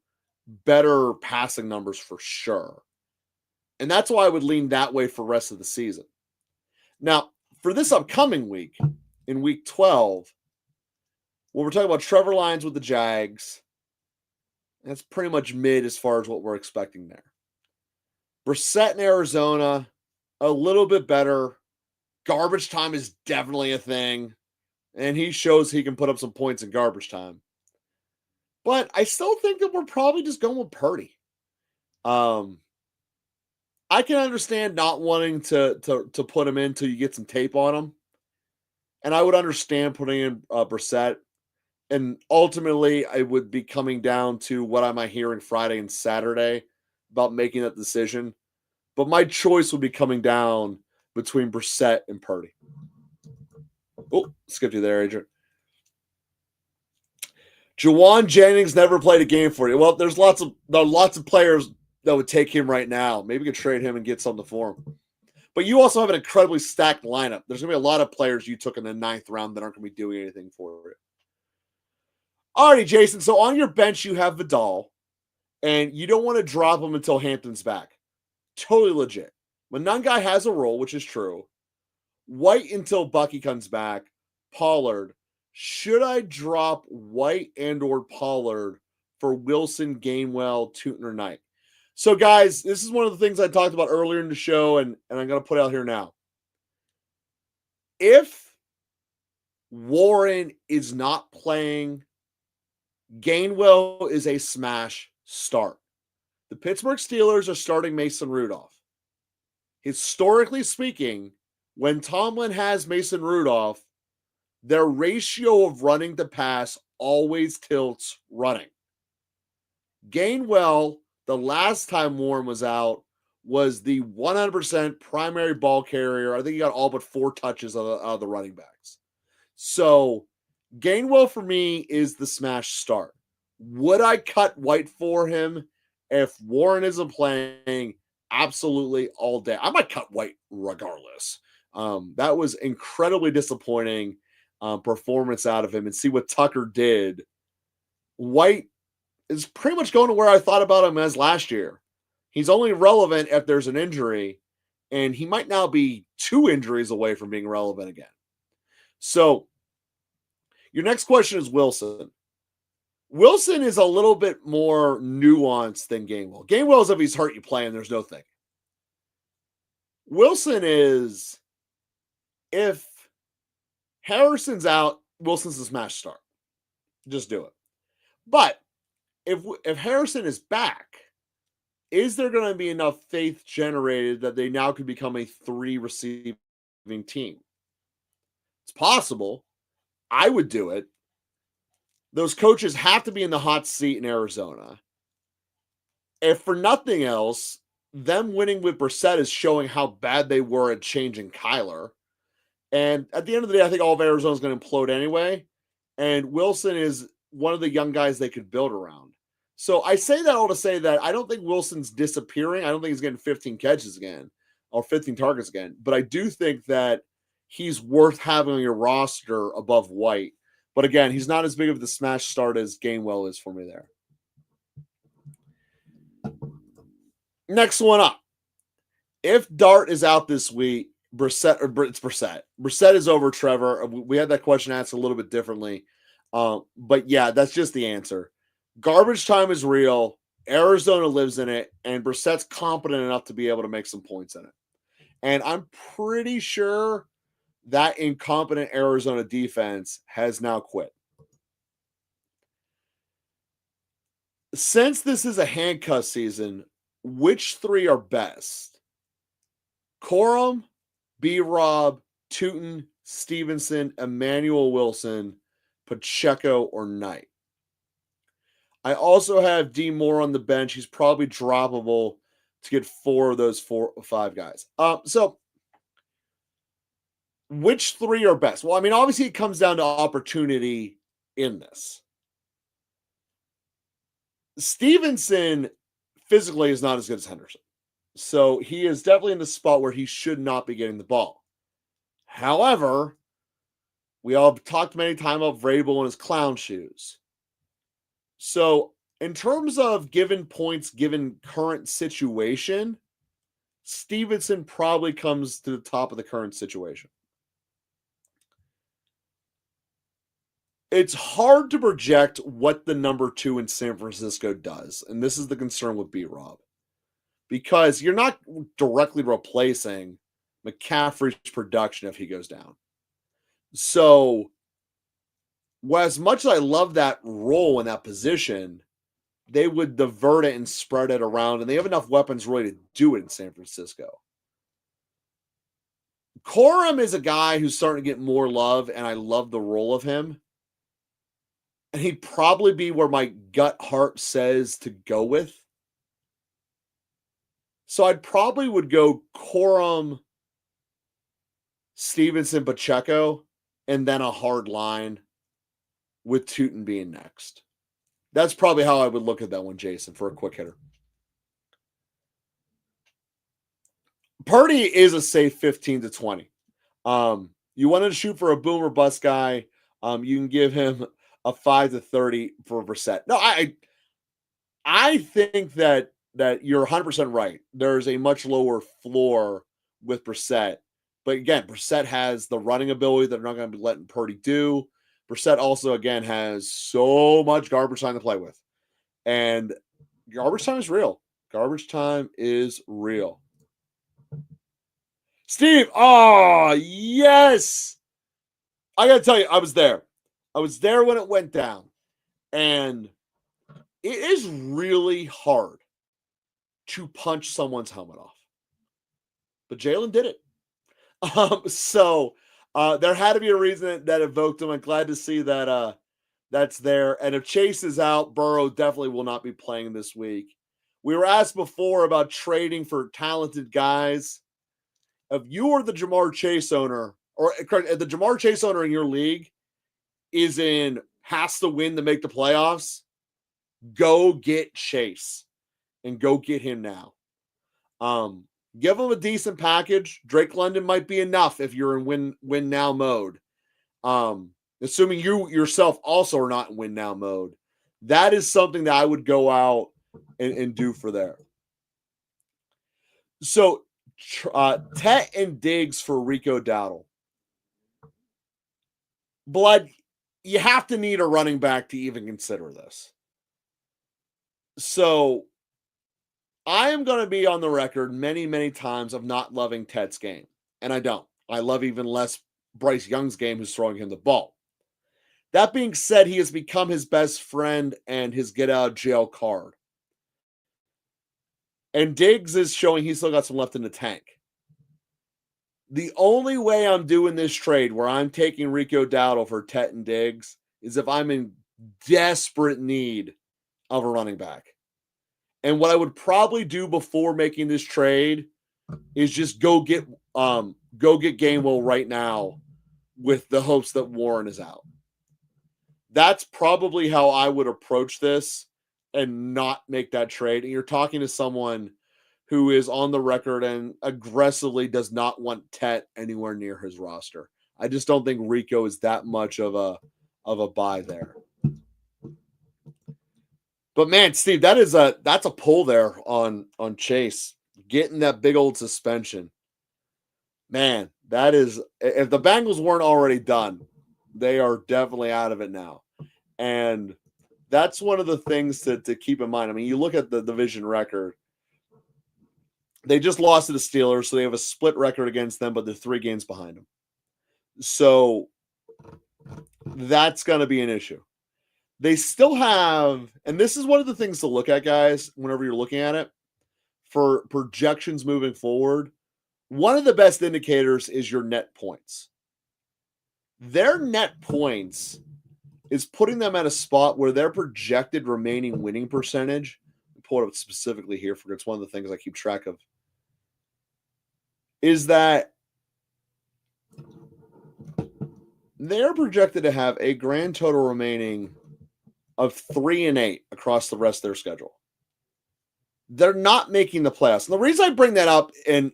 better passing numbers for sure. And that's why I would lean that way for the rest of the season. Now, for this upcoming week, in week 12, when we're talking about Trevor Lyons with the Jags, that's pretty much mid as far as what we're expecting there. Brissett in Arizona, a little bit better. Garbage time is definitely a thing, and he shows he can put up some points in garbage time. But I still think that we're probably just going with Purdy. I can understand not wanting to put him in until you get some tape on him. And I would understand putting in Brissett. And ultimately, I would be coming down to what am I hearing Friday and Saturday about making that decision. But my choice would be coming down between Brissett and Purdy. Oh, skipped you there, Adrian. Jawan Jennings never played a game for you. Well, there are lots of players that would take him right now. Maybe you could trade him and get something for him. But you also have an incredibly stacked lineup. There's going to be a lot of players you took in the 9th round that aren't going to be doing anything for it. Alrighty, Jason. So on your bench, you have Vidal, and you don't want to drop him until Hampton's back. Totally legit. Monangai has a role, which is true. White until Bucky comes back. Pollard. Should I drop White and or Pollard for Wilson, Gainwell, Tootin, or Knight? So, guys, this is one of the things I talked about earlier in the show, and I'm going to put out here now. If Warren is not playing, Gainwell is a smash start. The Pittsburgh Steelers are starting Mason Rudolph. Historically speaking, when Tomlin has Mason Rudolph, their ratio of running to pass always tilts running. Gainwell, the last time Warren was out, was the 100% primary ball carrier. I think he got all but 4 touches out of the running backs. So Gainwell for me is the smash start. Would I cut White for him if Warren isn't playing? Absolutely, all day. I might cut White regardless. That was incredibly disappointing performance out of him, and see what Tucker did. White is pretty much going to where I thought about him as last year. He's only relevant if there's an injury, and he might now be 2 injuries away from being relevant again. So your next question is Wilson. Wilson is a little bit more nuanced than Gainwell. Gainwell is if he's hurt, you play him. There's no thinking. Wilson is if Harrison's out, Wilson's a smash start. Just do it. But if Harrison is back, is there going to be enough faith generated that they now could become a 3 receiving team? It's possible. I would do it. Those coaches have to be in the hot seat in Arizona. If for nothing else, them winning with Brissett is showing how bad they were at changing Kyler. And at the end of the day, I think all of Arizona is going to implode anyway. And Wilson is one of the young guys they could build around. So I say that all to say that I don't think Wilson's disappearing. I don't think he's getting 15 catches again or 15 targets again. But I do think that he's worth having on your roster above White. But again, he's not as big of the smash start as Gainwell is for me there. Next one up. If Dart is out this week, Brissett, or it's Brissett. Brissett is over Trevor. We had that question asked a little bit differently. But yeah, that's just the answer. Garbage time is real. Arizona lives in it. And Brissett's competent enough to be able to make some points in it. And I'm pretty sure that incompetent Arizona defense has now quit. Since this is a handcuff season, which 3 are best? Corum, B-Rob, Tootin, Stevenson, Emmanuel Wilson, Pacheco, or Knight. I also have D. Moore on the bench. He's probably droppable to get 4 of those 4 or 5 guys. So which 3 are best? Well, I mean, obviously it comes down to opportunity in this. Stevenson physically is not as good as Henderson. So he is definitely in the spot where he should not be getting the ball. However, we all talked many times about Vrabel and his clown shoes. So in terms of given points, given current situation, Stevenson probably comes to the top of the current situation. It's hard to project what the number 2 in San Francisco does. And this is the concern with B-Rob. Because you're not directly replacing McCaffrey's production if he goes down. So, well, as much as I love that role in that position, they would divert it and spread it around, and they have enough weapons really to do it in San Francisco. Corum is a guy who's starting to get more love, and I love the role of him. And he'd probably be where my gut heart says to go with. So I'd probably would go Corum, Stevenson, Pacheco, and then a hard line with Tootin being next. That's probably how I would look at that one, Jason, for a quick hitter. Purdy is a safe 15 to 20. You wanted to shoot for a boom or bust guy. You can give him a 5-30 for Brissett. No, I think that you're 100% right. There's a much lower floor with Brissett. But again, Brissett has the running ability that they're not going to be letting Purdy do. Brissett also, again, has so much garbage time to play with. And garbage time is real. Garbage time is real. Steve, oh, yes. I got to tell you, I was there. I was there when it went down. And it is really hard to punch someone's helmet off. But Jalen did it. So there had to be a reason that evoked him. I'm glad to see that that's there. And if Chase is out, Burrow definitely will not be playing this week. We were asked before about trading for talented guys. If you are the Jamar Chase owner, or the Jamar Chase owner in your league has to win to make the playoffs, go get Chase and go get him now. Give him a decent package. Drake London might be enough if you're in win now mode. Assuming you yourself also are not in win now mode. That is something that I would go out and do for there. So Tet and Diggs for Rico Dowdle. Blood, you have to need a running back to even consider this. So I am going to be on the record many, many times of not loving Tet's game. And I don't. I love even less Bryce Young's game, who's throwing him the ball. That being said, he has become his best friend and his get out of jail card. And Diggs is showing he's still got some left in the tank. The only way I'm doing this trade where I'm taking Rico Dowdle for Tet and Diggs is if I'm in desperate need of a running back. And what I would probably do before making this trade is just go get Gainwell right now with the hopes that Warren is out. That's probably how I would approach this and not make that trade. And you're talking to someone who is on the record and aggressively does not want Tet anywhere near his roster. I just don't think Rico is that much of a buy there. But man, Steve, that's a pull there on Chase, getting that big old suspension. Man, that is, if the Bengals weren't already done, they are definitely out of it now. And that's one of the things to keep in mind. I mean, you look at the division record. They just lost to the Steelers, so they have a split record against them, but they're 3 games behind them. So that's going to be an issue. They still have, and this is one of the things to look at, guys, whenever you're looking at it, for projections moving forward. One of the best indicators is your net points. Their net points is putting them at a spot where their projected remaining winning percentage, I'll pull it up specifically here for it's one of the things I keep track of, is that they're projected to have a grand total remaining of 3-8 across the rest of their schedule. They're not making the playoffs. And the reason I bring that up and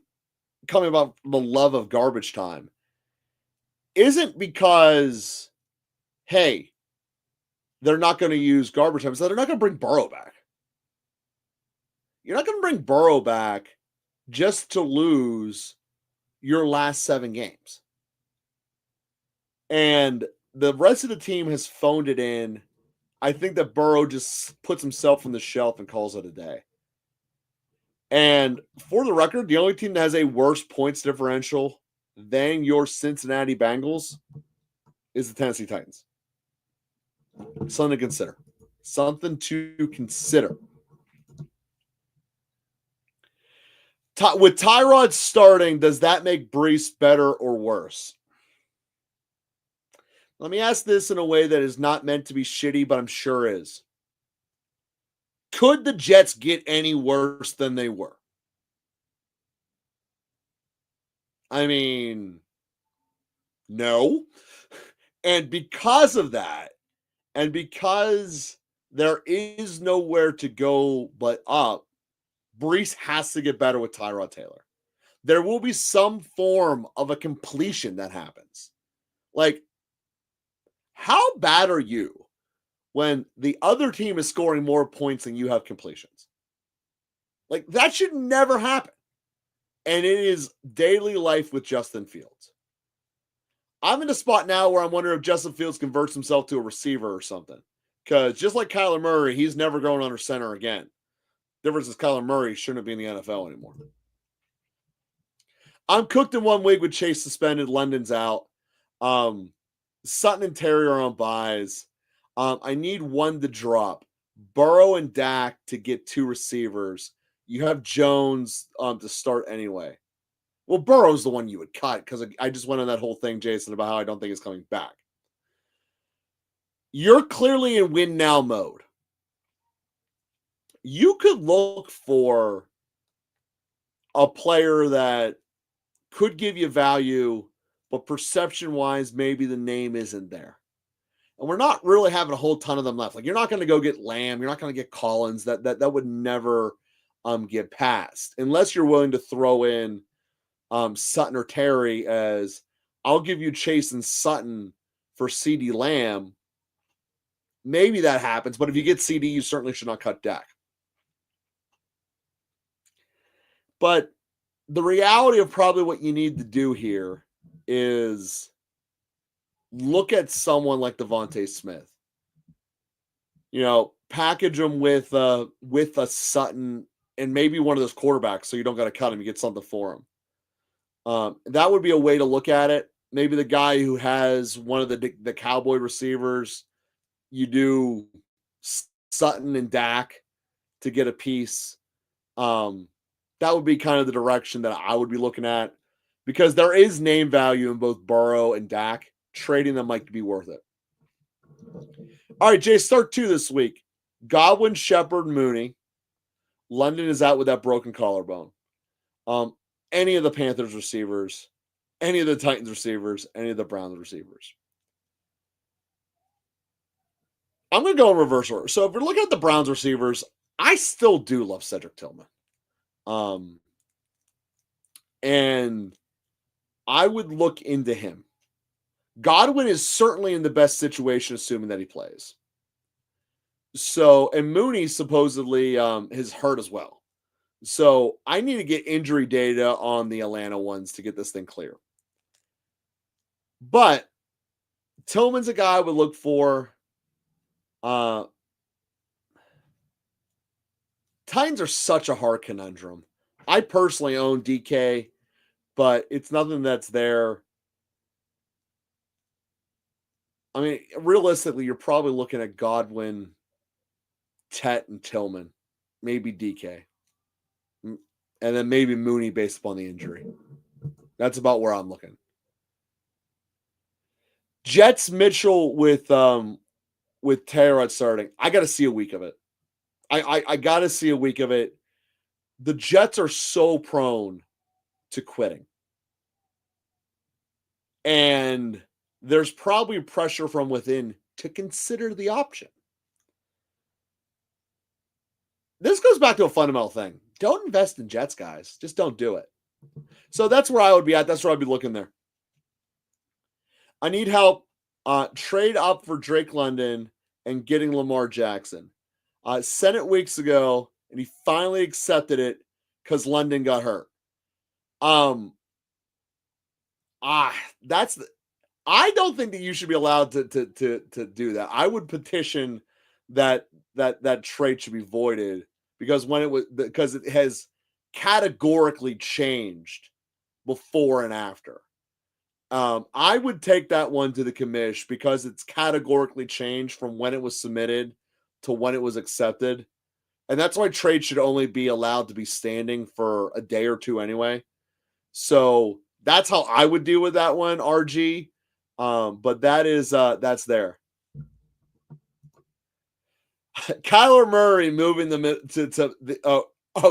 coming about the love of garbage time isn't because, hey, they're not going to use garbage time. So they're not going to bring Burrow back. You're not going to bring Burrow back just to lose your last 7 games. And the rest of the team has phoned it in. I think that Burrow just puts himself on the shelf and calls it a day. And for the record, the only team that has a worse points differential than your Cincinnati Bengals is the Tennessee Titans. Something to consider. Something to consider. With Tyrod starting, does that make Breece better or worse? Let me ask this in a way that is not meant to be shitty, but I'm sure is. Could the Jets get any worse than they were? I mean, no. And because of that, and because there is nowhere to go but up, Breece has to get better with Tyrod Taylor. There will be some form of a completion that happens. Like, how bad are you when the other team is scoring more points than you have completions. Like, that should never happen. And it is daily life with Justin Fields. I'm in a spot now where I'm wondering if Justin Fields converts himself to a receiver or something. Because just like Kyler Murray, he's never going under center again. Difference is Kyler Murray shouldn't be in the NFL anymore. I'm cooked in 1 week with Chase suspended. London's out. Sutton and Terry are on buys. I need one to drop. Burrow and Dak to get 2 receivers. You have Jones to start anyway. Well, Burrow's the one you would cut because I just went on that whole thing, Jason, about how I don't think he's coming back. You're clearly in win now mode. You could look for a player that could give you value, but perception-wise, maybe the name isn't there. And we're not really having a whole ton of them left. Like, you're not going to go get Lamb. You're not going to get Collins. That would never get passed unless you're willing to throw in Sutton or Terry as I'll give you Chase and Sutton for CD Lamb. Maybe that happens, but if you get CD, you certainly should not cut Dak. But the reality of probably what you need to do here is look at someone like Devontae Smith. You know, package him with a Sutton and maybe one of those quarterbacks so you don't got to cut him. You get something for him. That would be a way to look at it. Maybe the guy who has one of the Cowboy receivers, you do Sutton and Dak to get a piece. That would be kind of the direction that I would be looking at because there is name value in both Burrow and Dak. Trading them might be worth it. All right, Jay, start 2 this week. Godwin, Shepard, Mooney. London is out with that broken collarbone. Any of the Panthers receivers, any of the Titans receivers, any of the Browns receivers. I'm going to go in reverse order. So if we're looking at the Browns receivers, I still do love Cedric Tillman. And I would look into him. Godwin is certainly in the best situation, assuming that he plays. So, and Mooney supposedly is hurt as well. So I need to get injury data on the Atlanta ones to get this thing clear. But Tillman's a guy I would look for. Titans are such a hard conundrum. I personally own DK, but it's nothing that's there. I mean, realistically, you're probably looking at Godwin, Tet, and Tillman, maybe DK, and then maybe Mooney based upon the injury. That's about where I'm looking. Jets Mitchell with Tyrod starting. I got to see a week of it. I got to see a week of it. The Jets are so prone to quitting. And there's probably pressure from within to consider the option. This goes back to a fundamental thing. Don't invest in Jets, guys. Just don't do it. So that's where I would be at. That's where I'd be looking there. I need help. Trade up for Drake London and getting Lamar Jackson. Sent it weeks ago, and he finally accepted it because London got hurt. I don't think that you should be allowed to do that. I would petition that trade should be voided because it has categorically changed before and after. I would take that one to the commish because it's categorically changed from when it was submitted to when it was accepted. And that's why trade should only be allowed to be standing for a day or two anyway. So that's how I would deal with that one, RG. But that's there. Kyler Murray moving to the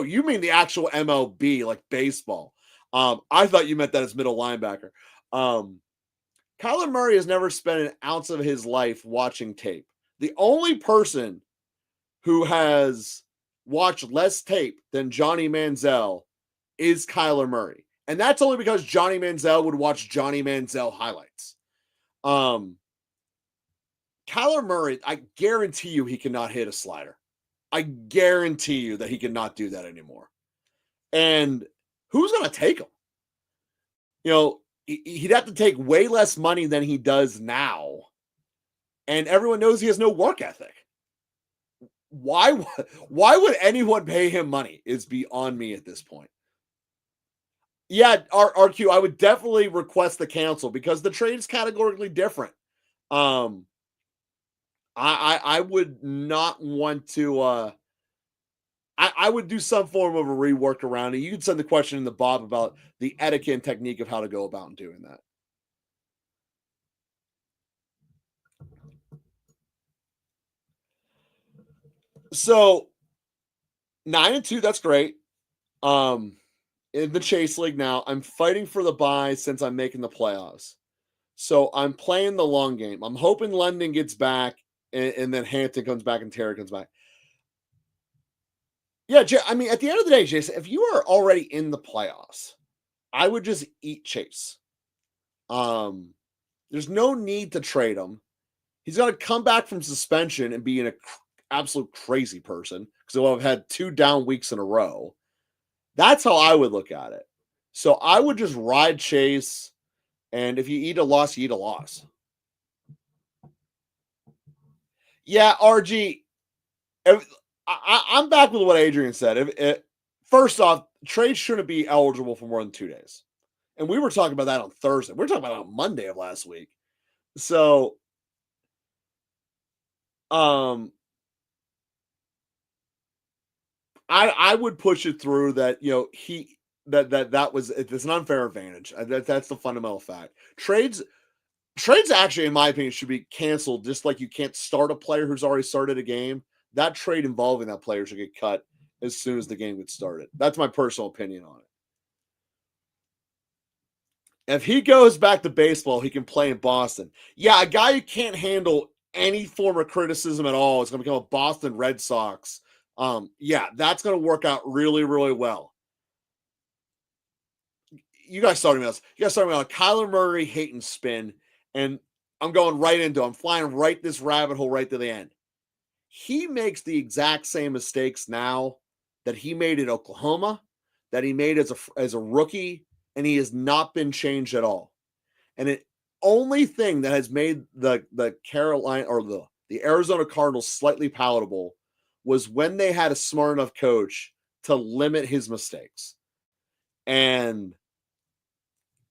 you mean the actual MLB, like baseball. I thought you meant that as middle linebacker. Kyler Murray has never spent an ounce of his life watching tape. The only person who has watched less tape than Johnny Manziel is Kyler Murray. And that's only because Johnny Manziel would watch Johnny Manziel highlights. Kyler Murray, I guarantee you he cannot hit a slider. I guarantee you that he cannot do that anymore. And who's going to take him? He'd have to take way less money than he does now. And everyone knows he has no work ethic. Why would anyone pay him money is beyond me at this point. Yeah, RQ, I would definitely request the cancel because the trade is categorically different. I would not want to I would do some form of a rework around it. You can send the question in the Bob about the etiquette and technique of how to go about doing that. So 9-2, that's great. In the Chase League now, I'm fighting for the bye since I'm making the playoffs. So I'm playing the long game. I'm hoping London gets back and then Hampton comes back and Terry comes back. Yeah, I mean, at the end of the day, Jason, if you are already in the playoffs, I would just eat Chase. There's no need to trade him. He's going to come back from suspension and be an absolute crazy person because he'll have had 2 down weeks in a row. That's how I would look at it. So I would just ride Chase, and if you eat a loss, you eat a loss. Yeah, RG, I'm back with what Adrian said. First off, trades shouldn't be eligible for more than 2 days. And we were talking about that on Thursday. We were talking about it on Monday of last week. So, I would push it through that, it's an unfair advantage. That's the fundamental fact. Trades actually, in my opinion, should be canceled, just like you can't start a player who's already started a game. That trade involving that player should get cut as soon as the game gets started. That's my personal opinion on it. If he goes back to baseball, he can play in Boston. Yeah, a guy who can't handle any form of criticism at all is going to become a Boston Red Sox. Yeah, that's going to work out really, really well. You guys started me on this. You guys started me on Kyler Murray hate and spin, and I'm going right into. I'm flying right this rabbit hole right to the end. He makes the exact same mistakes now that he made at Oklahoma, that he made as a rookie, and he has not been changed at all. And the only thing that has made the Carolina or the Arizona Cardinals slightly palatable was when they had a smart enough coach to limit his mistakes. And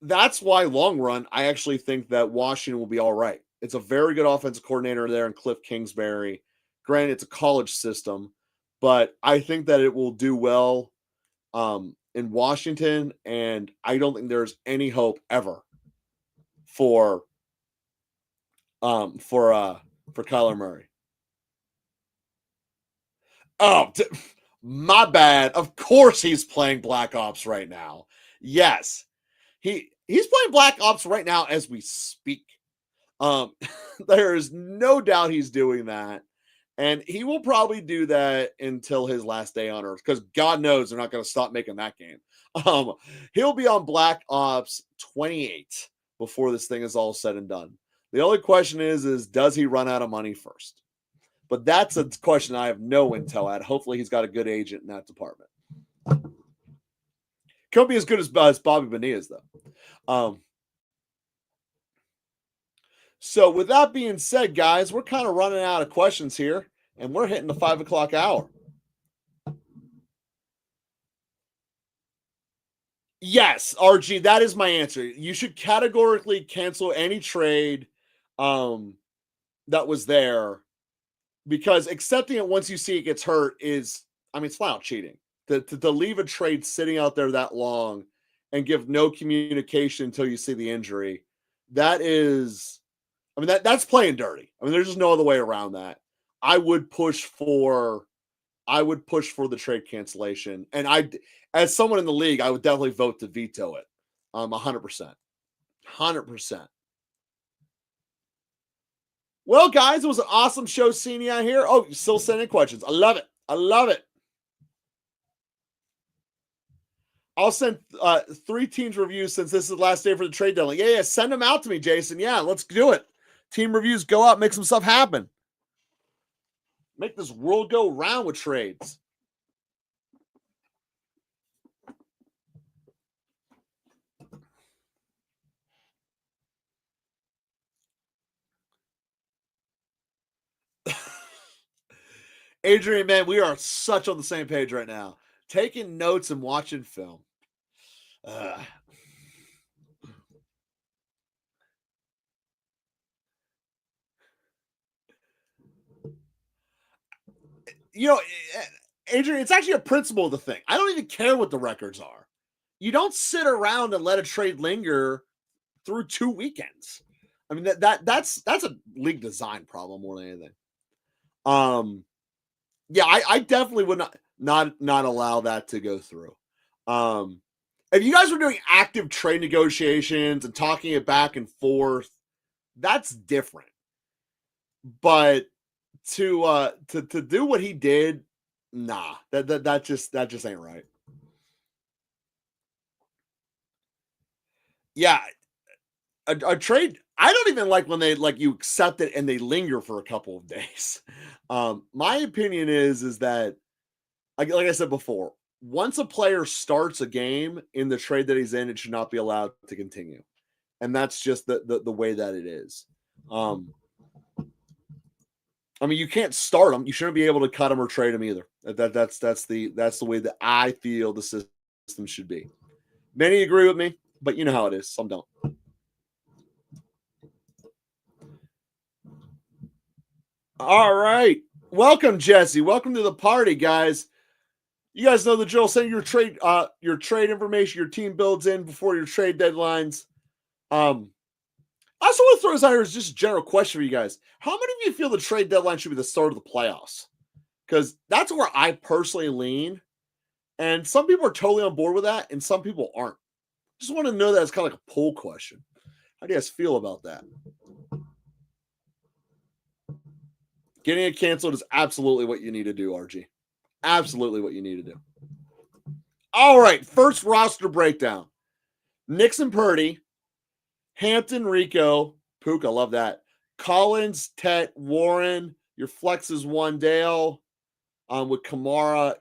that's why long run, I actually think that Washington will be all right. It's a very good offensive coordinator there in Cliff Kingsbury. Granted, it's a college system, but I think that it will do well in Washington, and I don't think there's any hope ever for Kyler Murray. Oh, my bad. Of course he's playing Black Ops right now. Yes. He's playing Black Ops right now as we speak. There is no doubt he's doing that. And he will probably do that until his last day on Earth, because God knows they're not going to stop making that game. He'll be on Black Ops 28 before this thing is all said and done. The only question is does he run out of money first? But that's a question I have no intel at. Hopefully he's got a good agent in that department. Could be as good as Bobby Bonillas, though. So with that being said, guys, we're kind of running out of questions here, and we're hitting the 5 o'clock hour. Yes, RG, that is my answer. You should categorically cancel any trade that was there, because accepting it once you see it gets hurt is, I mean, it's flat out cheating. To leave a trade sitting out there that long and give no communication until you see the injury, that is, I mean, that's playing dirty. I mean, there's just no other way around that. I would push for the trade cancellation. And as someone in the league, I would definitely vote to veto it. 100%. 100%. Well, guys, it was an awesome show seeing you out here. Oh, you're still sending questions. I love it. I love it. I'll send 3 teams reviews since this is the last day for the trade deadline. Yeah, send them out to me, Jason. Yeah, let's do it. Team reviews, go out, make some stuff happen. Make this world go round with trades. Adrian, man, we are such on the same page right now. Taking notes and watching film. You know, Adrian, it's actually a principle of the thing. I don't even care what the records are. You don't sit around and let a trade linger through 2 weekends. I mean, that's a league design problem more than anything. Yeah, I definitely would not allow that to go through. If you guys were doing active trade negotiations and talking it back and forth, that's different. But to do what he did, nah, that just ain't right. Yeah, a trade. I don't even like when they you accept it and they linger for a couple of days. My opinion is that like I said before, once a player starts a game in the trade that he's in, it should not be allowed to continue, and that's just the way that it is. I mean, you can't start them. You shouldn't be able to cut them or trade them either. That's the way that I feel the system should be. Many agree with me, but you know how it is. Some don't. All right. Welcome, Jesse. Welcome to the party, guys. You guys know the drill. Send your trade information, your team builds in before your trade deadlines. I also want to throw this out here as just a general question for you guys. How many of you feel the trade deadline should be the start of the playoffs? Because that's where I personally lean. And some people are totally on board with that, and some people aren't. Just want to know that it's kind of like a poll question. How do you guys feel about that? Getting it canceled is absolutely what you need to do, RG. Absolutely what you need to do. All right, first roster breakdown. Nixon Purdy, Hampton Rico, Puka, love that. Collins, Tet, Warren, your flex is Wandale with Kamara,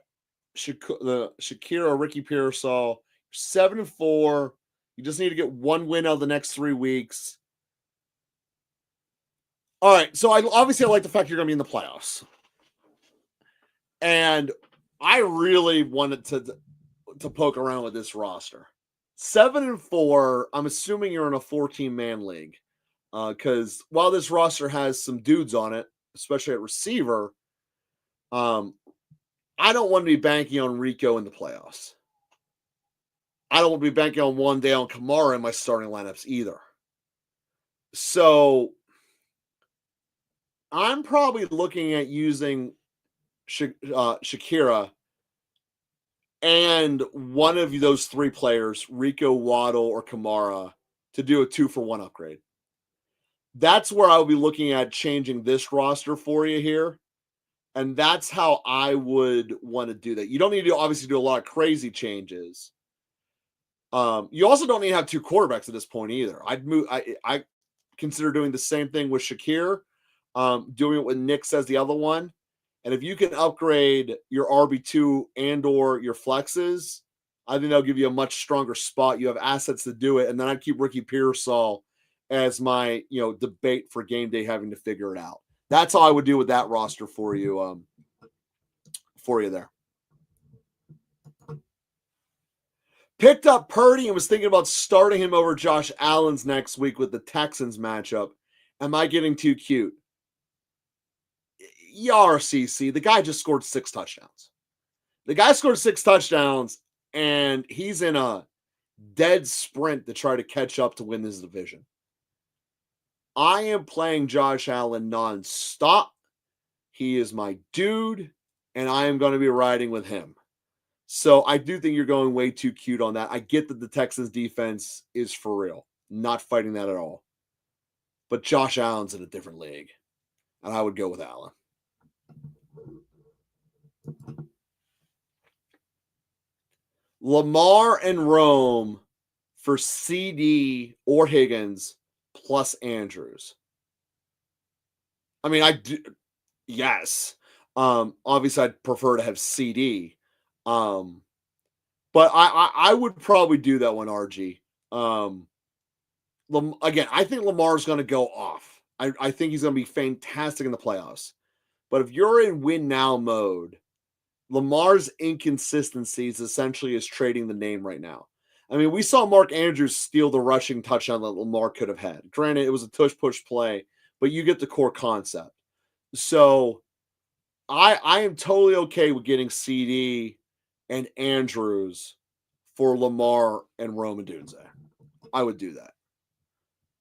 Shakira, Ricky Pearsall. 7-4. You just need to get one win out of the next 3 weeks. All right, so I like the fact you're going to be in the playoffs. And I really wanted to poke around with this roster. 7-4. I'm assuming you're in a 14-man league, because while this roster has some dudes on it, especially at receiver, I don't want to be banking on Rico in the playoffs. I don't want to be banking on one day on Kamara in my starting lineups either. So I'm probably looking at using Shakira and one of those 3 players, Rico, Waddle, or Kamara, to do a 2-for-1 upgrade. That's where I'll be looking at changing this roster for you here. And that's how I would want to do that. You don't need to obviously do a lot of crazy changes. You also don't need to have 2 quarterbacks at this point either. I consider doing the same thing with Shakir, doing it with Nix as the other one. And if you can upgrade your RB2 and or your flexes, I think that'll give you a much stronger spot. You have assets to do it. And then I'd keep Ricky Pearsall as my, debate for game day, having to figure it out. That's how I would do with that roster for you there. Picked up Purdy and was thinking about starting him over Josh Allen's next week with the Texans matchup. Am I getting too cute? RCC, the guy just scored 6 touchdowns. The guy scored 6 touchdowns, and he's in a dead sprint to try to catch up to win this division. I am playing Josh Allen nonstop. He is my dude, and I am going to be riding with him. So I do think you're going way too cute on that. I get that the Texans defense is for real. Not fighting that at all. But Josh Allen's in a different league, and I would go with Allen. Lamar and Rome for CD or Higgins plus Andrews. I mean, I do, yes. Obviously, I'd prefer to have CD. Um, but I would probably do that one, RG. Um, again, I think Lamar's going to go off. I think he's going to be fantastic in the playoffs. But if you're in win now mode, Lamar's inconsistencies essentially is trading the name right now. I mean, we saw Mark Andrews steal the rushing touchdown that Lamar could have had. Granted, it was a tush push play, but you get the core concept. So I am totally okay with getting CD and Andrews for Lamar and Rome Odunze. I would do that.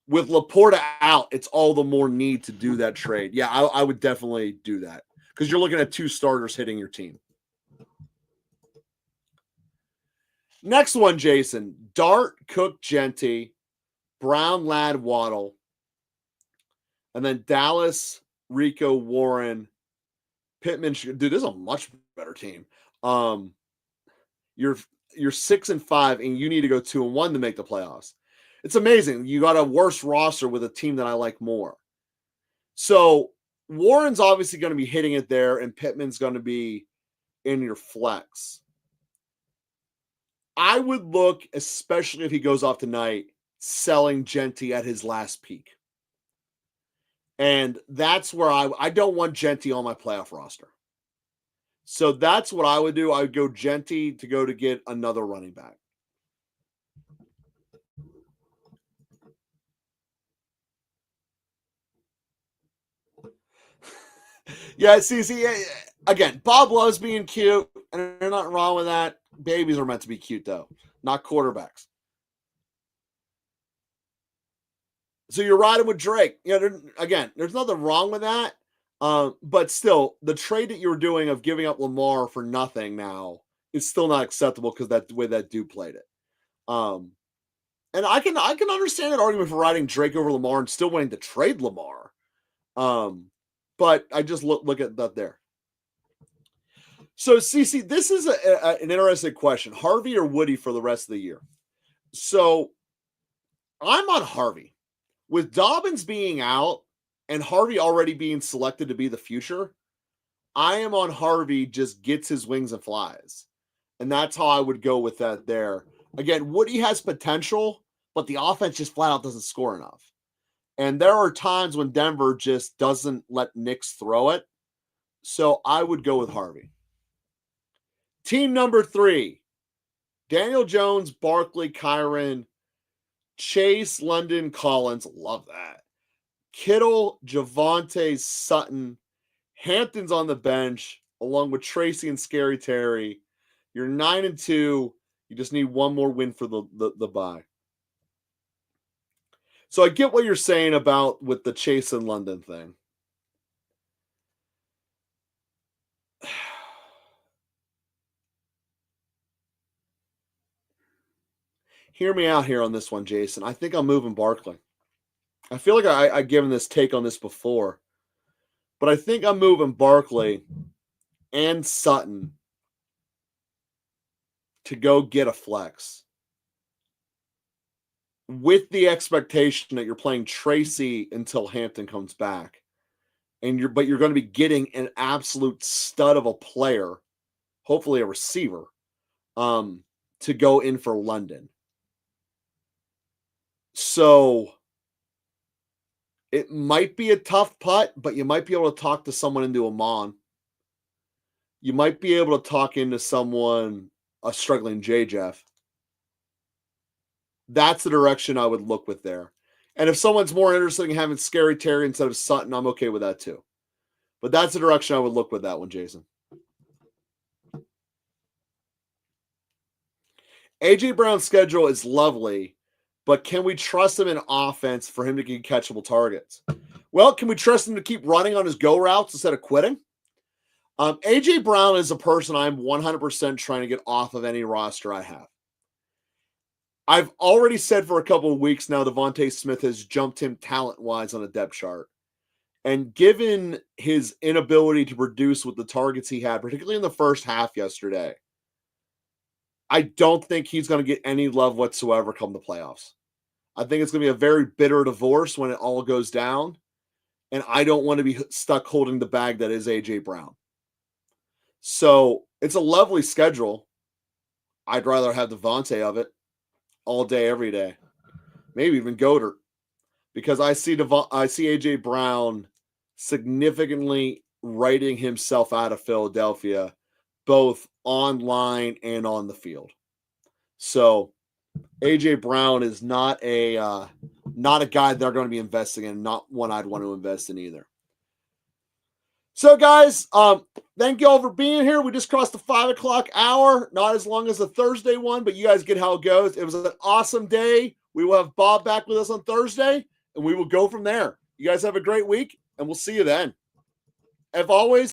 With Laporta out, it's all the more need to do that trade. Yeah, I would definitely do that because you're looking at two starters hitting your team. Next one, Jason. Dart, Cook, Genty, Brown, Ladd, Waddle, and then Dallas, Rico, Warren, Pittman. Dude, this is a much better team. You're 6-5, and you need to go 2-1 to make the playoffs. It's amazing. You got a worse roster with a team that I like more. So Warren's obviously going to be hitting it there, and Pittman's going to be in your flex. I would look, especially if he goes off tonight, selling Genty at his last peak. And that's where I don't want Genty on my playoff roster. So that's what I would do. I would go Genty to go to get another running back. Yeah, see, again, Bob loves being cute, and there's nothing wrong with that. Babies are meant to be cute, though, not quarterbacks. So you're riding with Drake. Again, there's nothing wrong with that. But still, the trade that you were doing of giving up Lamar for nothing now is still not acceptable because that the way that dude played it. And I can understand that argument for riding Drake over Lamar and still wanting to trade Lamar. But I just look at that there. So, CC, this is an interesting question. Harvey or Woody for the rest of the year? So, I'm on Harvey. With Dobbins being out and Harvey already being selected to be the future, I am on Harvey, just gets his wings and flies. And that's how I would go with that there. Again, Woody has potential, but the offense just flat out doesn't score enough. And there are times when Denver just doesn't let Knicks throw it. So I would go with Harvey. Team number 3, Daniel Jones, Barkley, Kyron, Chase, London, Collins. Love that. Kittle, Javonte, Sutton, Hampton's on the bench, along with Tracy and Scary Terry. You're 9-2. You just need one more win for the bye. So I get what you're saying about with the Chase and London thing. Hear me out here on this one, Jason. I think I'm moving Barkley. I feel like I've given this take on this before, but I think I'm moving Barkley and Sutton to go get a flex with the expectation that you're playing Tracy until Hampton comes back. But you're going to be getting an absolute stud of a player, hopefully a receiver, to go in for London. So it might be a tough putt, but you might be able to talk to someone into a Mon. You might be able to talk into someone, a struggling J. Jeff. That's the direction I would look with there. And if someone's more interested in having Scary Terry instead of Sutton, I'm okay with that too. But that's the direction I would look with that one, Jason. A.J. Brown's schedule is lovely, but can we trust him in offense for him to get catchable targets? Well, can we trust him to keep running on his go routes instead of quitting? A.J. Brown is a person I'm 100% trying to get off of any roster I have. I've already said for a couple of weeks now, Devontae Smith has jumped him talent-wise on a depth chart. And given his inability to produce with the targets he had, particularly in the first half yesterday, I don't think he's going to get any love whatsoever come the playoffs. I think it's going to be a very bitter divorce when it all goes down. and I don't want to be stuck holding the bag that is A.J. Brown. So it's a lovely schedule. I'd rather have Devontae of it all day, every day. Maybe even Goddard, because I see A.J. Brown significantly writing himself out of Philadelphia, both online and on the field. So A.J. Brown is not a guy they're going to be investing in, not one I'd want to invest in either. So, guys, thank you all for being here. We just crossed the 5 o'clock hour. Not as long as the Thursday one, but you guys get how it goes. It was an awesome day. We will have Bob back with us on Thursday, and we will go from there. You guys have a great week, and we'll see you then. As always,